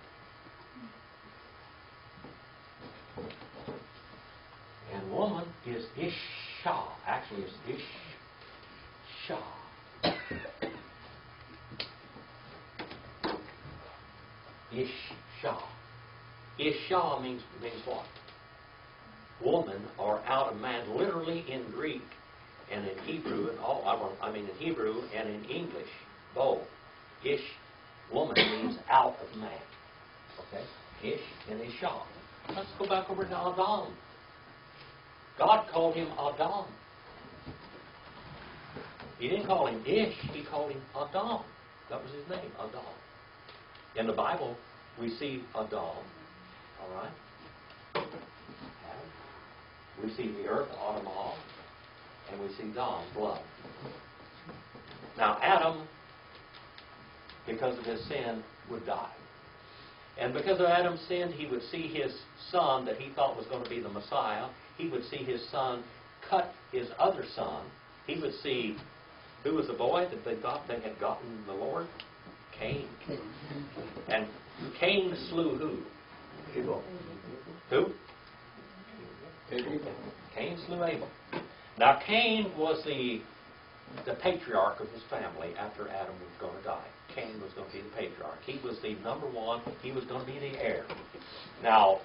And woman is Isha. Actually, it's Isha. Isha. Isha means what? Woman or out of man, literally in Greek and in Hebrew and in Hebrew and in English, both. Ish, woman means out of man. Okay? Ish and Isha. Let's go back over to Adam. God called him Adam. He didn't call him Ish, He called him Adam. That was his name, Adam. In the Bible, we see Adam, all right? We see the earth, Adamah, and we see Dam, blood. Now, Adam, because of his sin, would die. And because of Adam's sin, he would see his son that he thought was going to be the Messiah. He would see his son cut his other son. He would see, who was the boy that they thought they had gotten the Lord? Cain. And Cain slew who? Abel. Who? Abel. Cain slew Abel. Now Cain was the patriarch of his family after Adam was going to die. Cain was going to be the patriarch. He was the number one. He was going to be the heir. Now,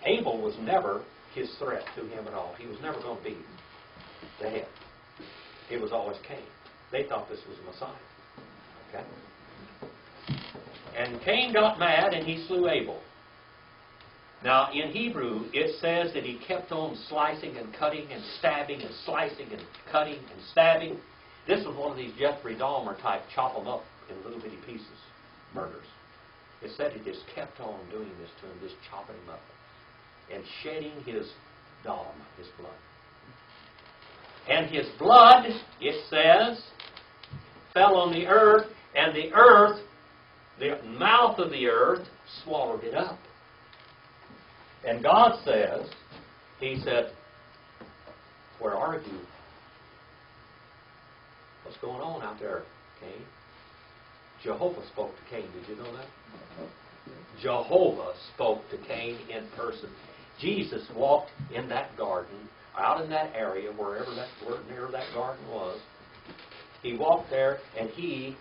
Abel was never his threat to him at all. He was never going to be the head. It was always Cain. They thought this was Messiah. Okay? And Cain got mad and he slew Abel. Now, in Hebrew, it says that he kept on slicing and cutting and stabbing and slicing and cutting and stabbing. This was one of these Jeffrey Dahmer type chop them up in little bitty pieces murders. It said he just kept on doing this to him, just chopping him up and shedding his dam, his blood. And his blood, it says, fell on the earth, and the earth, the mouth of the earth, swallowed it up. And God says, He said, where are you? What's going on out there, Cain? Jehovah spoke to Cain. Did you know that? Jehovah spoke to Cain in person. Jesus walked in that garden, out in that area, wherever near that garden was. He walked there and he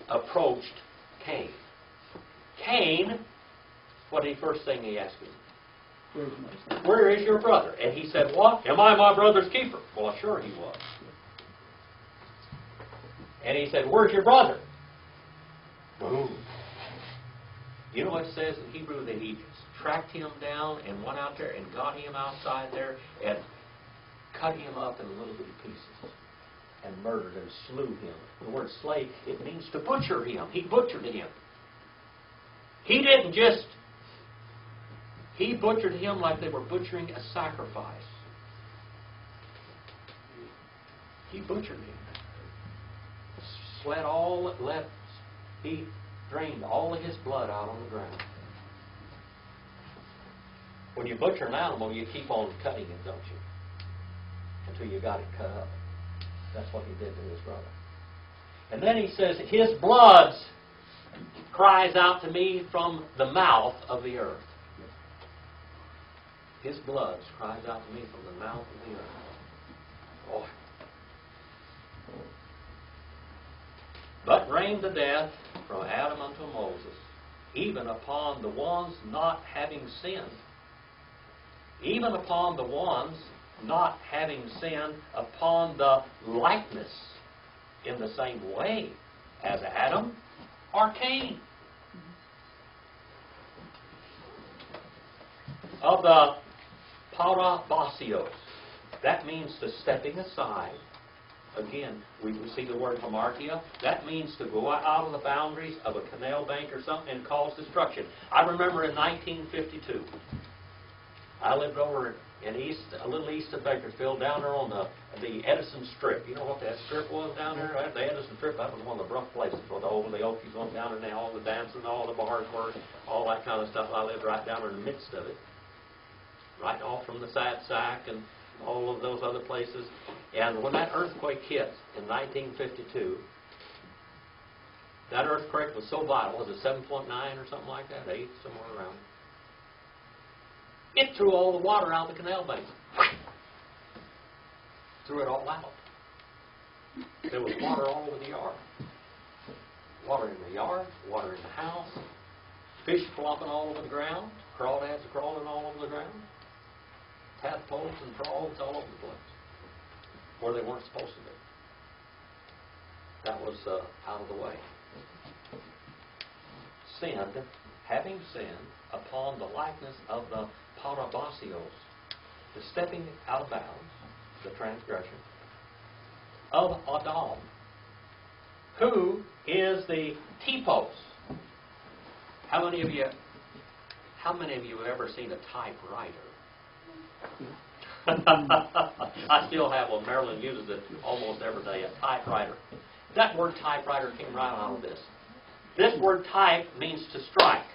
approached Cain. Cain, what the first thing he asked him? Where is your brother? And he said, what? Am I my brother's keeper? Well, sure he was. And he said, where's your brother? Boom. You know what it says in Hebrew? That he tracked him down and went out there and got him outside there and cut him up in little bitty pieces and murdered and slew him. The word slay, it means to butcher him. He butchered him. He didn't just... He butchered him like they were butchering a sacrifice. He butchered him. He drained all of his blood out on the ground. When you butcher an animal, you keep on cutting it, don't you? Until you got it cut up. That's what he did to his brother. And then he says, his blood cries out to me from the mouth of the earth. His blood cries out to me from the mouth of the earth. Boy. But reigned the death from Adam unto Moses, even upon the ones not having sinned. Even upon the ones not having sinned, upon the likeness in the same way as Adam or Cain. Of the parabasios. That means the stepping aside. Again, we see the word hamartia. That means to go out of the boundaries of a canal bank or something and cause destruction. I remember in 1952, I lived over in a little east of Bakersfield, down there on the Edison Strip. You know what that strip was down there? The Edison Strip, that was one of the rough places where the old Okies went down there and all the dancing, all the bars were, all that kind of stuff. I lived right down there in the midst of it. Right off from the Sad Sack and all of those other places. And when that earthquake hit in 1952, that earthquake was so violent, was it 7.9 or something like that? 8, somewhere around. It threw all the water out of the canal bank. Threw it all out. There was water all over the yard. Water in the yard, water in the house, fish flopping all over the ground, crawdads crawling all over the ground. Tadpoles and frogs all over the place where they weren't supposed to be. That was out of the way. Sinned, having sinned upon the likeness of the parabasios, the stepping out of bounds, the transgression of Adam, who is the typos. How many of you have ever seen a typewriter? I still have one. Marilyn uses it almost every day, a typewriter. That word typewriter came right out of this. This word type means to strike.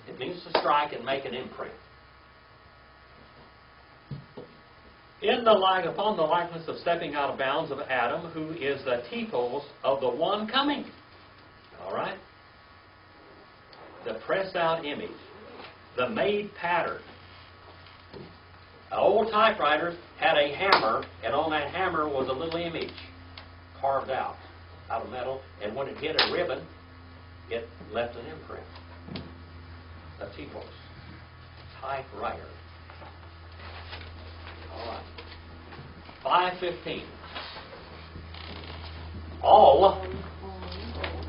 It means to strike and make an imprint. Upon the likeness of stepping out of bounds of Adam, who is the typos of the one coming. All right? the press-out image, the made pattern. Old typewriters had a hammer, and on that hammer was a little image carved out of metal, and when it hit a ribbon, it left an imprint. A typos. Typewriter. All right. 5:15. All.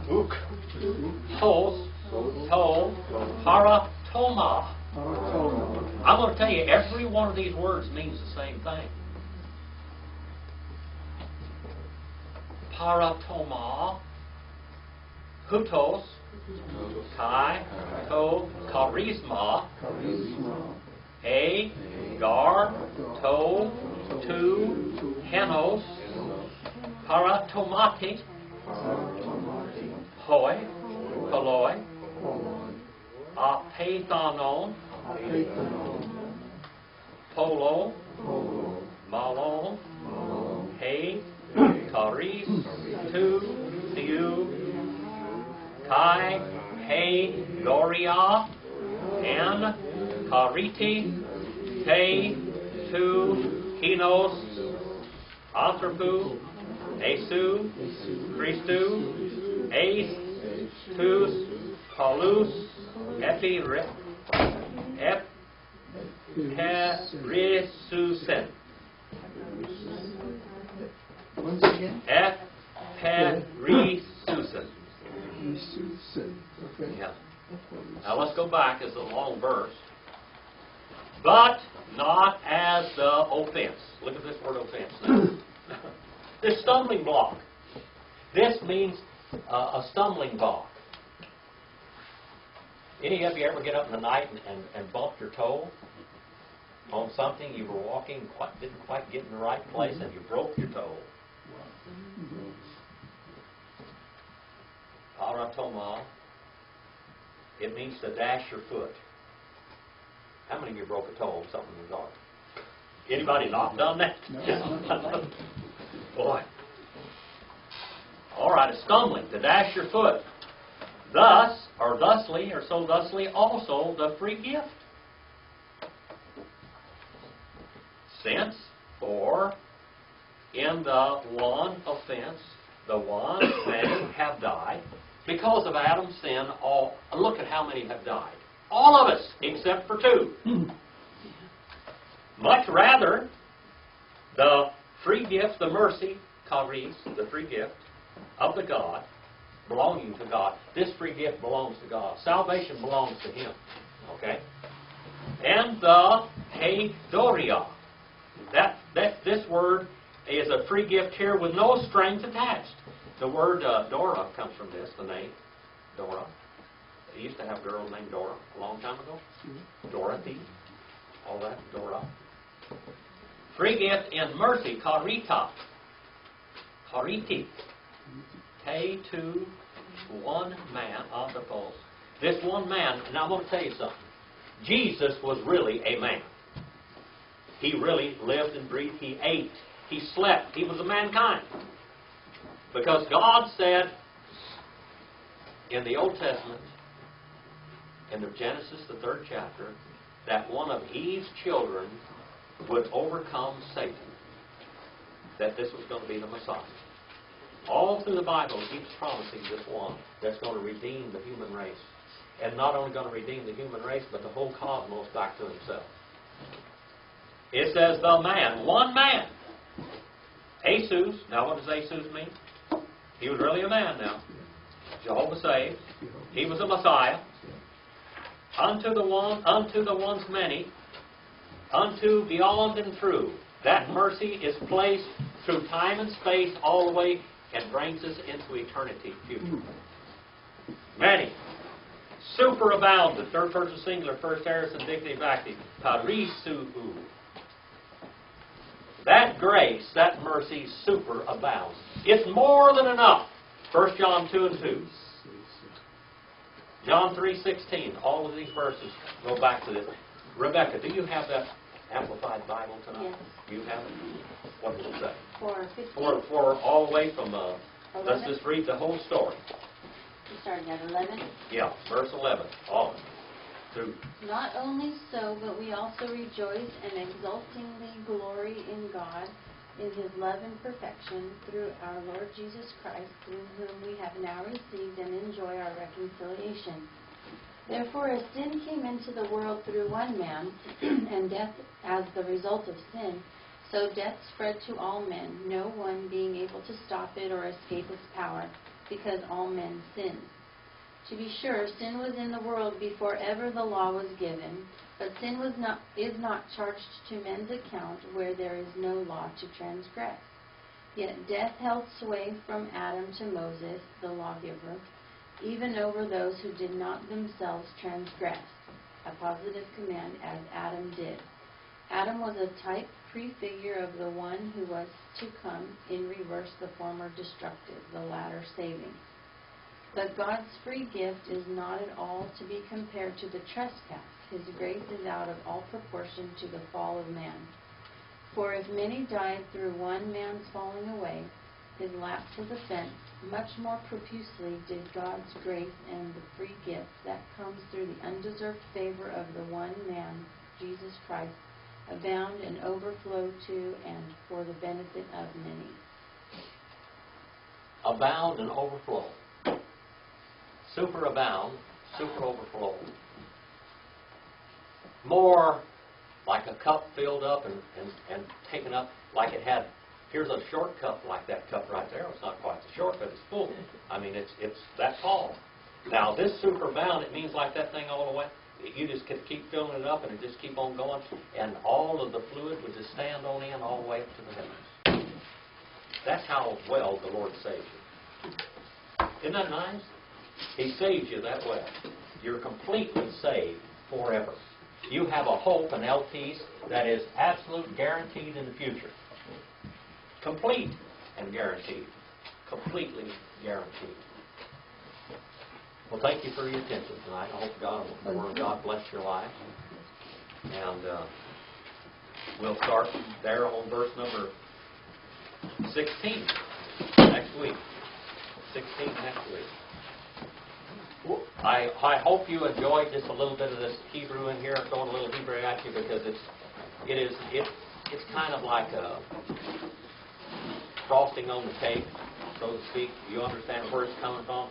Ook. Tos. To. Paratoma. I'm going to tell you, every one of these words means the same thing. Paratoma. Hutos. Kai. To. Charisma. A. Gar. To. To. Henos. Paratomati. Hoi. Koloi. Apethanon. Polo. Malon. He. Charis. Tu. Theu. Kai. He. Gloria. An. Chariti. Te. Tu. Hinos. Anthropu. Esu. Christu. Ace. Tus. Paulus. Epirisusen. Once again? Epirisusen. Okay. Yeah. Now let's go back. It's a long verse. But not as the offense. Look at this word offense now. This stumbling block. This means a stumbling block. Any of you ever get up in the night and bump your toe on something you were walking, didn't quite get in the right place, and you broke your toe? Paratoma. It means to dash your foot. How many of you broke a toe on something in the dark? Anybody not done that? No. Boy. All right, a stumbling, to dash your foot. Thus, or thusly, or so thusly, also the free gift. Since, for, in the one offense, the one many have died. Because of Adam's sin, look at how many have died. All of us, except for two. Much rather, the free gift, the mercy, charis, the free gift of the God, belonging to God. This free gift belongs to God. Salvation belongs to Him. Okay? And the heidoria. This word is a free gift here with no strings attached. The word Dora comes from this, the name Dora. They used to have a girl named Dora a long time ago. Dorothy. All that, Dora. Free gift in mercy, karita. Kariti. Pay to one man on the post. This one man, and I'm going to tell you something. Jesus was really a man. He really lived and breathed. He ate. He slept. He was a mankind. Because God said in the Old Testament, in the Genesis, the 3rd chapter, that one of Eve's children would overcome Satan. That this was going to be the Messiah. All through the Bible, it keeps promising this one that's going to redeem the human race. And not only going to redeem the human race, but the whole cosmos back to himself. It says the man, one man. Jesus. Now what does Jesus mean? He was really a man now. Jehovah saved. He was a Messiah. Unto the ones many, unto beyond and through. That mercy is placed through time and space all the way and brings us into eternity future. Many. Superabounded. Third person singular, first aorist, indicative active. Parisuu. That grace, that mercy superabounds. It's more than enough. 1 John 2 and 2. John 3:16. All of these verses go back to this. Rebecca, do you have that Amplified Bible tonight? Yes. You have it? What does it say? For 15. For all the way from, let's 11. just read the whole story. Starting at 11. Yeah, verse 11. On through. Not only so, but we also rejoice and exultingly glory in God, in His love and perfection, through our Lord Jesus Christ, through whom we have now received and enjoy our reconciliation. Therefore, as sin came into the world through one man, and death as the result of sin, so death spread to all men, no one being able to stop it or escape its power, because all men sinned. To be sure, sin was in the world before ever the law was given, but sin is not charged to men's account where there is no law to transgress. Yet death held sway from Adam to Moses, the lawgiver, even over those who did not themselves transgress, a positive command as Adam did. Adam was a type, prefigure of the one who was to come, in reverse the former destructive, the latter saving. But God's free gift is not at all to be compared to the trespass. His grace is out of all proportion to the fall of man. For if many died through one man's falling away, his lapse of offense, much more profusely did God's grace and the free gift that comes through the undeserved favor of the one man, Jesus Christ, abound and overflow to and for the benefit of many. Abound and overflow. Superabound, super overflow. More like a cup filled up and taken up like it had. Here's a short cup like that cup right there. It's not quite so short, but it's full. I mean, it's that tall. Now, this superabound, it means like that thing all the way. You just could keep filling it up and it just keep on going, and all of the fluid would just stand on in all the way up to the heavens. That's how well the Lord saves you. Isn't that nice? He saves you that way. You're completely saved forever. You have a hope and peace that is absolute guaranteed in the future. Complete and guaranteed. Completely guaranteed. Well, thank you for your attention tonight. I hope the Word of God bless your life. And we'll start there on verse number 16 next week. 16 next week. I hope you enjoyed just a little bit of this Hebrew in here. I'm throwing a little Hebrew at you because it's kind of like a frosting on the cake, so to speak. You understand where it's coming from?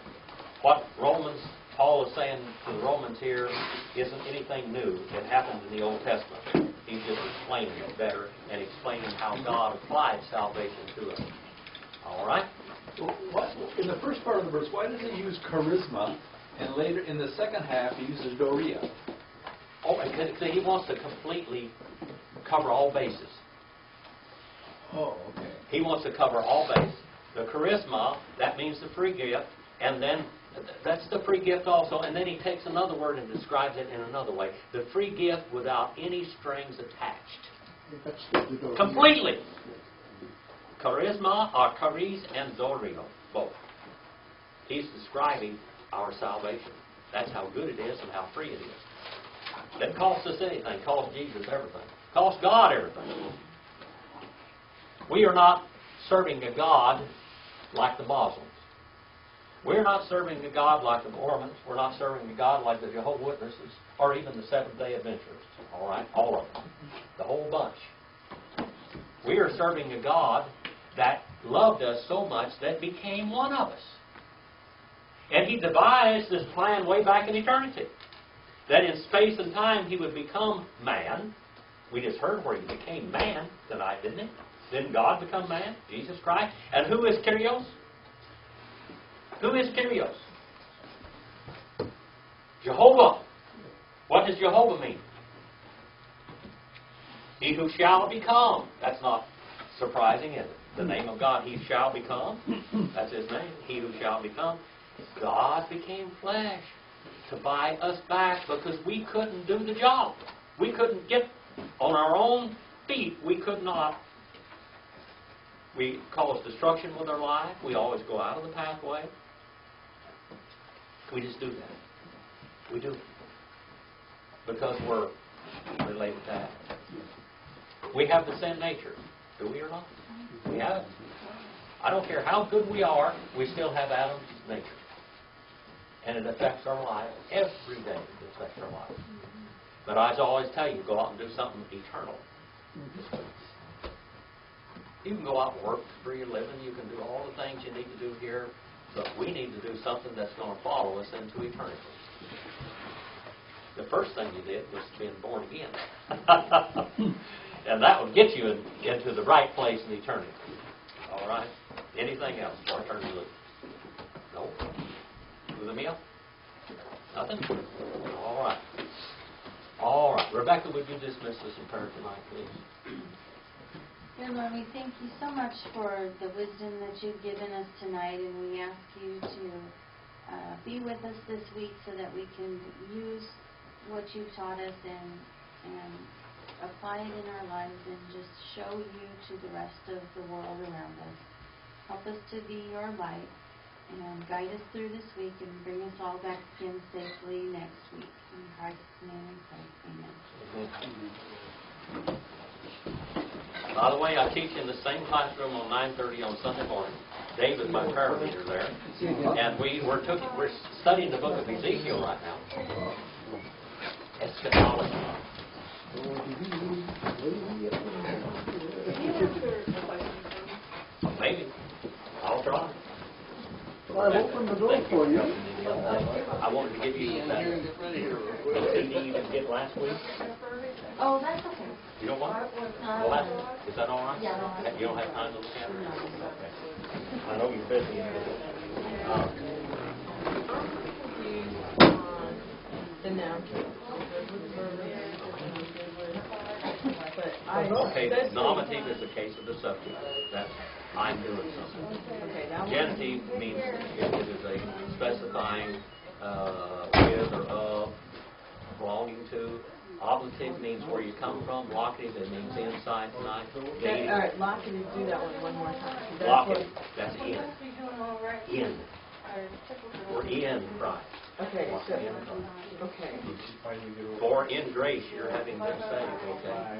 What Paul is saying to the Romans here isn't anything new. It happened in the Old Testament. He's just explaining it better and explaining how God applied salvation to us. All right? Well, in the first part of the verse, why does he use charisma, and later in the second half he uses doria? Oh, because he wants to completely cover all bases. Oh, okay. He wants to cover all bases. The charisma, that means the free gift, and then that's the free gift also, and then he takes another word and describes it in another way. The free gift without any strings attached. Completely. Charisma or charis and dorio, both. He's describing our salvation. That's how good it is and how free it is. It costs us anything. It costs Jesus everything. It costs God everything. We are not serving a God like the Muslims. We're not serving a God like the Mormons. We're not serving a God like the Jehovah's Witnesses or even the Seventh-day Adventists. All right? All of them. The whole bunch. We are serving a God that loved us so much that became one of us. And He devised this plan way back in eternity. That in space and time He would become man. We just heard where He became man tonight, didn't He? Didn't God become man? Jesus Christ. And who is Kyrios? Who is Kyrios? Jehovah. What does Jehovah mean? He who shall become. That's not surprising, is it? The name of God, He shall become. That's His name. He who shall become. God became flesh to buy us back because we couldn't do the job. We couldn't get on our own feet. We could not. We cause destruction with our life. We always go out of the pathway. We just do that. We do it. Because we're related to that. We have the sin nature. Do we or not? We have it. I don't care how good we are, we still have Adam's nature. And it affects our lives. Every day it affects our lives. But I always tell you, go out and do something eternal. You can go out and work for your living. You can do all the things you need to do here. But we need to do something that's going to follow us into eternity. The first thing you did was being born again. And that will get you into the right place in eternity. All right? Anything else before I turn to the... No? To the meal? Nothing? All right. All right. Rebecca, would you dismiss us in prayer tonight, please? Dear Lord, we thank you so much for the wisdom that you've given us tonight, and we ask you to be with us this week so that we can use what you've taught us and apply it in our lives and just show you to the rest of the world around us. Help us to be your light and guide us through this week and bring us all back again safely next week. In Christ's name we pray. Amen. By the way, I teach in the same classroom on 9:30 on Sunday morning. Dave is my prayer leader there. And we're studying the book of Ezekiel right now. Eschatology. Maybe. I'll try. Well, I've opened the door for you. I wanted to give you that CD you didn't get last week. Oh, that's okay. You don't want it? Well, is that all right? Yeah. You don't have time to look at it? Okay. I know you're busy. Okay, nominative is the case of the subject. That's I'm doing something. Genitive means it is a specifying with or of, belonging to. Oblative means where you come from. Locative, it means inside, tonight. Okay, all right, locative, do that one more time. Locative, that's in. In. We're in Christ. Okay, so, In Christ. okay. For in grace you're having been saved, okay?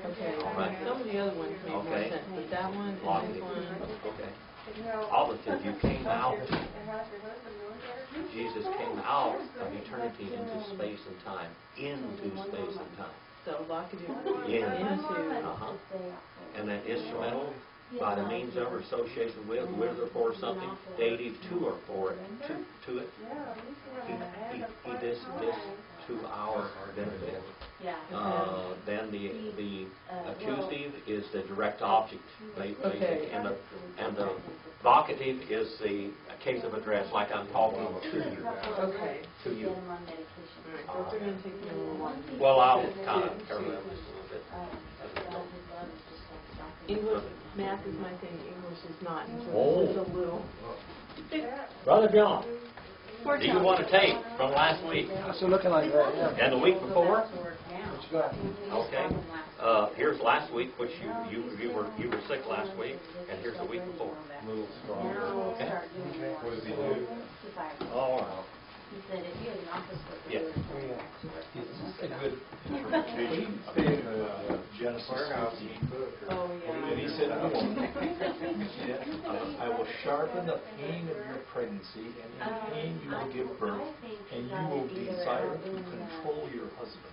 Okay, All right. some of the other ones made more Okay. sense, but that one and Locative. this one. Okay. Oblative, you came out. Jesus came out of eternity into space and time. Into space and time. So locative In. into. Uh-huh. And then instrumental, by the means of or association with or for something, dative to or for it, to it. He did this to our benefit. Then the accusative is the direct object, basically, Okay. and the vocative is the case of address, like I'm talking to you. Okay. To you. All right, so they're going to take me a little while. Well, I'll kind of parallel this a little bit. English, math is my thing, English is not. And so Oh. it's a little. Brother John, do you want to take from last week So looking like that, yeah. and the week before? What you got? Okay. Here's last week, which you were sick last week, and here's the week before. A little stronger. Okay. What does he do? All right. He said if you had an office worker, Yeah. you would have to work. Is this a good interpretation of Genesis 15? Oh, yeah. And he said, I will sharpen the pain of your pregnancy, and in pain you will give birth, and you will desire to control your husband.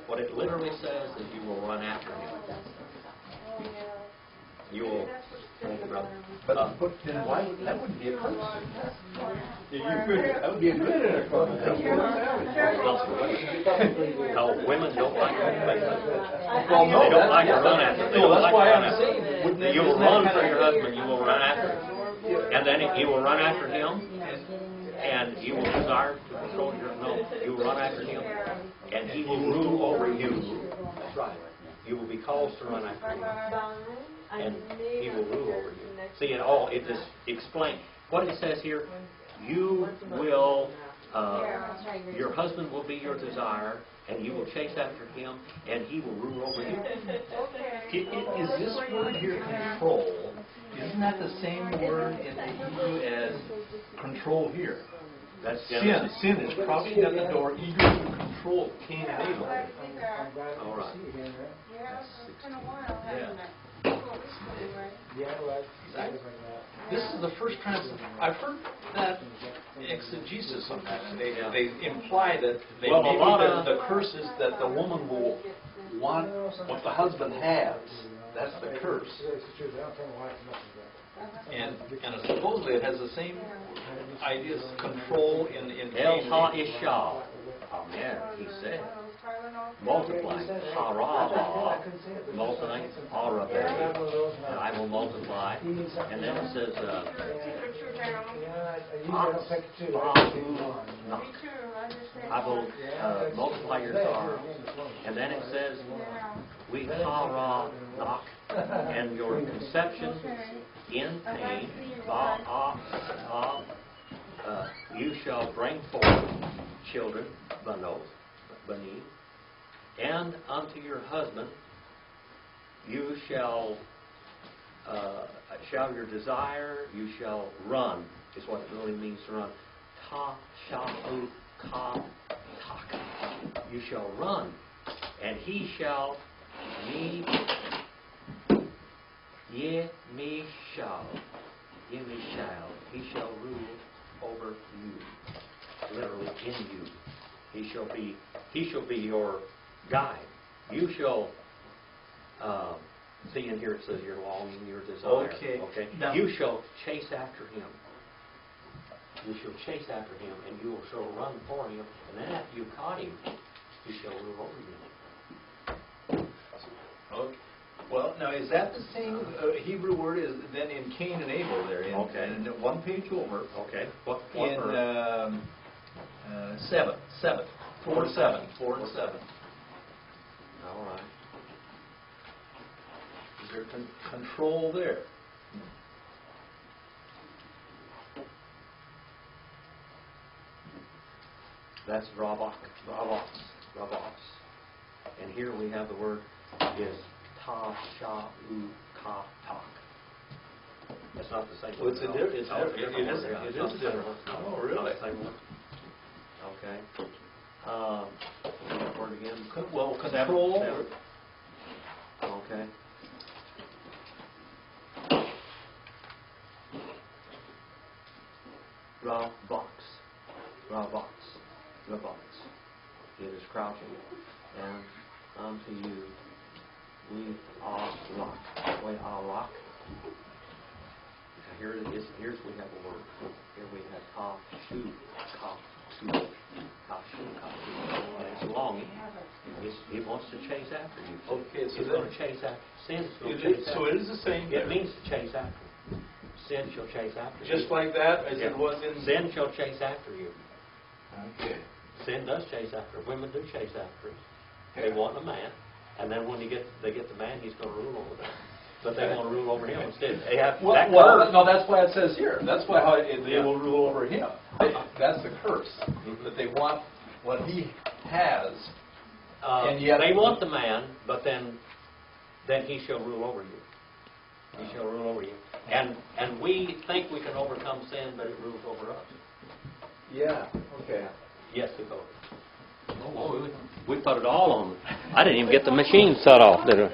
What it literally says is you will run after him. You will. Thank you, brother. But then why, that wouldn't be a curse. That would be a good interpretation. No, women don't like to run after. Well, no, They don't like to run after. They No, don't that's like why to run I'm after. saying, wouldn't that You will isn't that run kind for of- your husband. You will run after him, and then you will run after him, and you will desire to control your. No, you will run after him, and he will rule over you. That's right. You will be caused to run after him, and he will rule over you. See, it just explains what it says here. You will. Your husband will be your desire, and you will chase after him, and he will rule over you. Is this word here, control, isn't that the same word in the Hebrew as control here? That's Sin Genesis. is crouching at the door, eager to control Cain and Abel. All right. See again, right? Yeah. This is the first time I've heard that exegesis on that. And they imply that Well, a maybe lot of- the curse is that the woman will want what the husband has. That's the curse. And supposedly it has the same ideas, control in El Cain. ha-ishah. Amen, he said. Multiply. Hara. Multiply. Hara. And I will multiply. And then it says, I will multiply your sorrow. And then it says, we hara knock, and your conception in pain, you shall bring forth children, banot, banim, and unto your husband you shall your desire, you shall run, is what it really means to run. Ta, shahu, ka, tak. You shall run, and he shall me, ye me shall, he shall rule over you, literally in you. He shall be your guide. You shall see in here it says your longing, your desire. Okay. Now, you shall chase after him. You shall chase after him, and you shall run for him. And then after you've caught him, you shall rule over you. Okay. Well, now is that the same Hebrew word as then in Cain and Abel there? In one page over. Okay. What In verse? 7. 4 and 7. 4 and 7. All right. Is there control there? That's rabak. And here we have the word is ta, sha, u, ka, tak. That's not the same word. It's a at all. different. It's a different word, yeah. It It's not is the same different. word. Oh, It's really? not the same word. Okay. That word again. Well, control. Seven. Okay. Rabox. It is crouching. And unto you we are lock. Here it is. Here's we have a word. Here we have ka, shu, ka, su. Ka, shu, ka, su. And it's longing. It wants to chase after you. Okay, so it's going to chase after. Sin's going to chase after. So it is the same. It means to chase after. Sin shall chase after you. Just like that, as it was in. Sin shall chase after you. Okay. Sin does chase after. Women do chase after us. They want a man, and then when they get the man, he's going to rule over them. But they want to rule over him instead. They have that curse. No, that's why it says here. That's why they will rule over him. That's the curse. That they want what he has, and yet they want the man, but then he shall rule over you. He shall rule over you. And we think we can overcome sin, but it rules over us. Yeah. Okay. Yes, we go. We put it all on. I didn't even get the machine shut off, did I?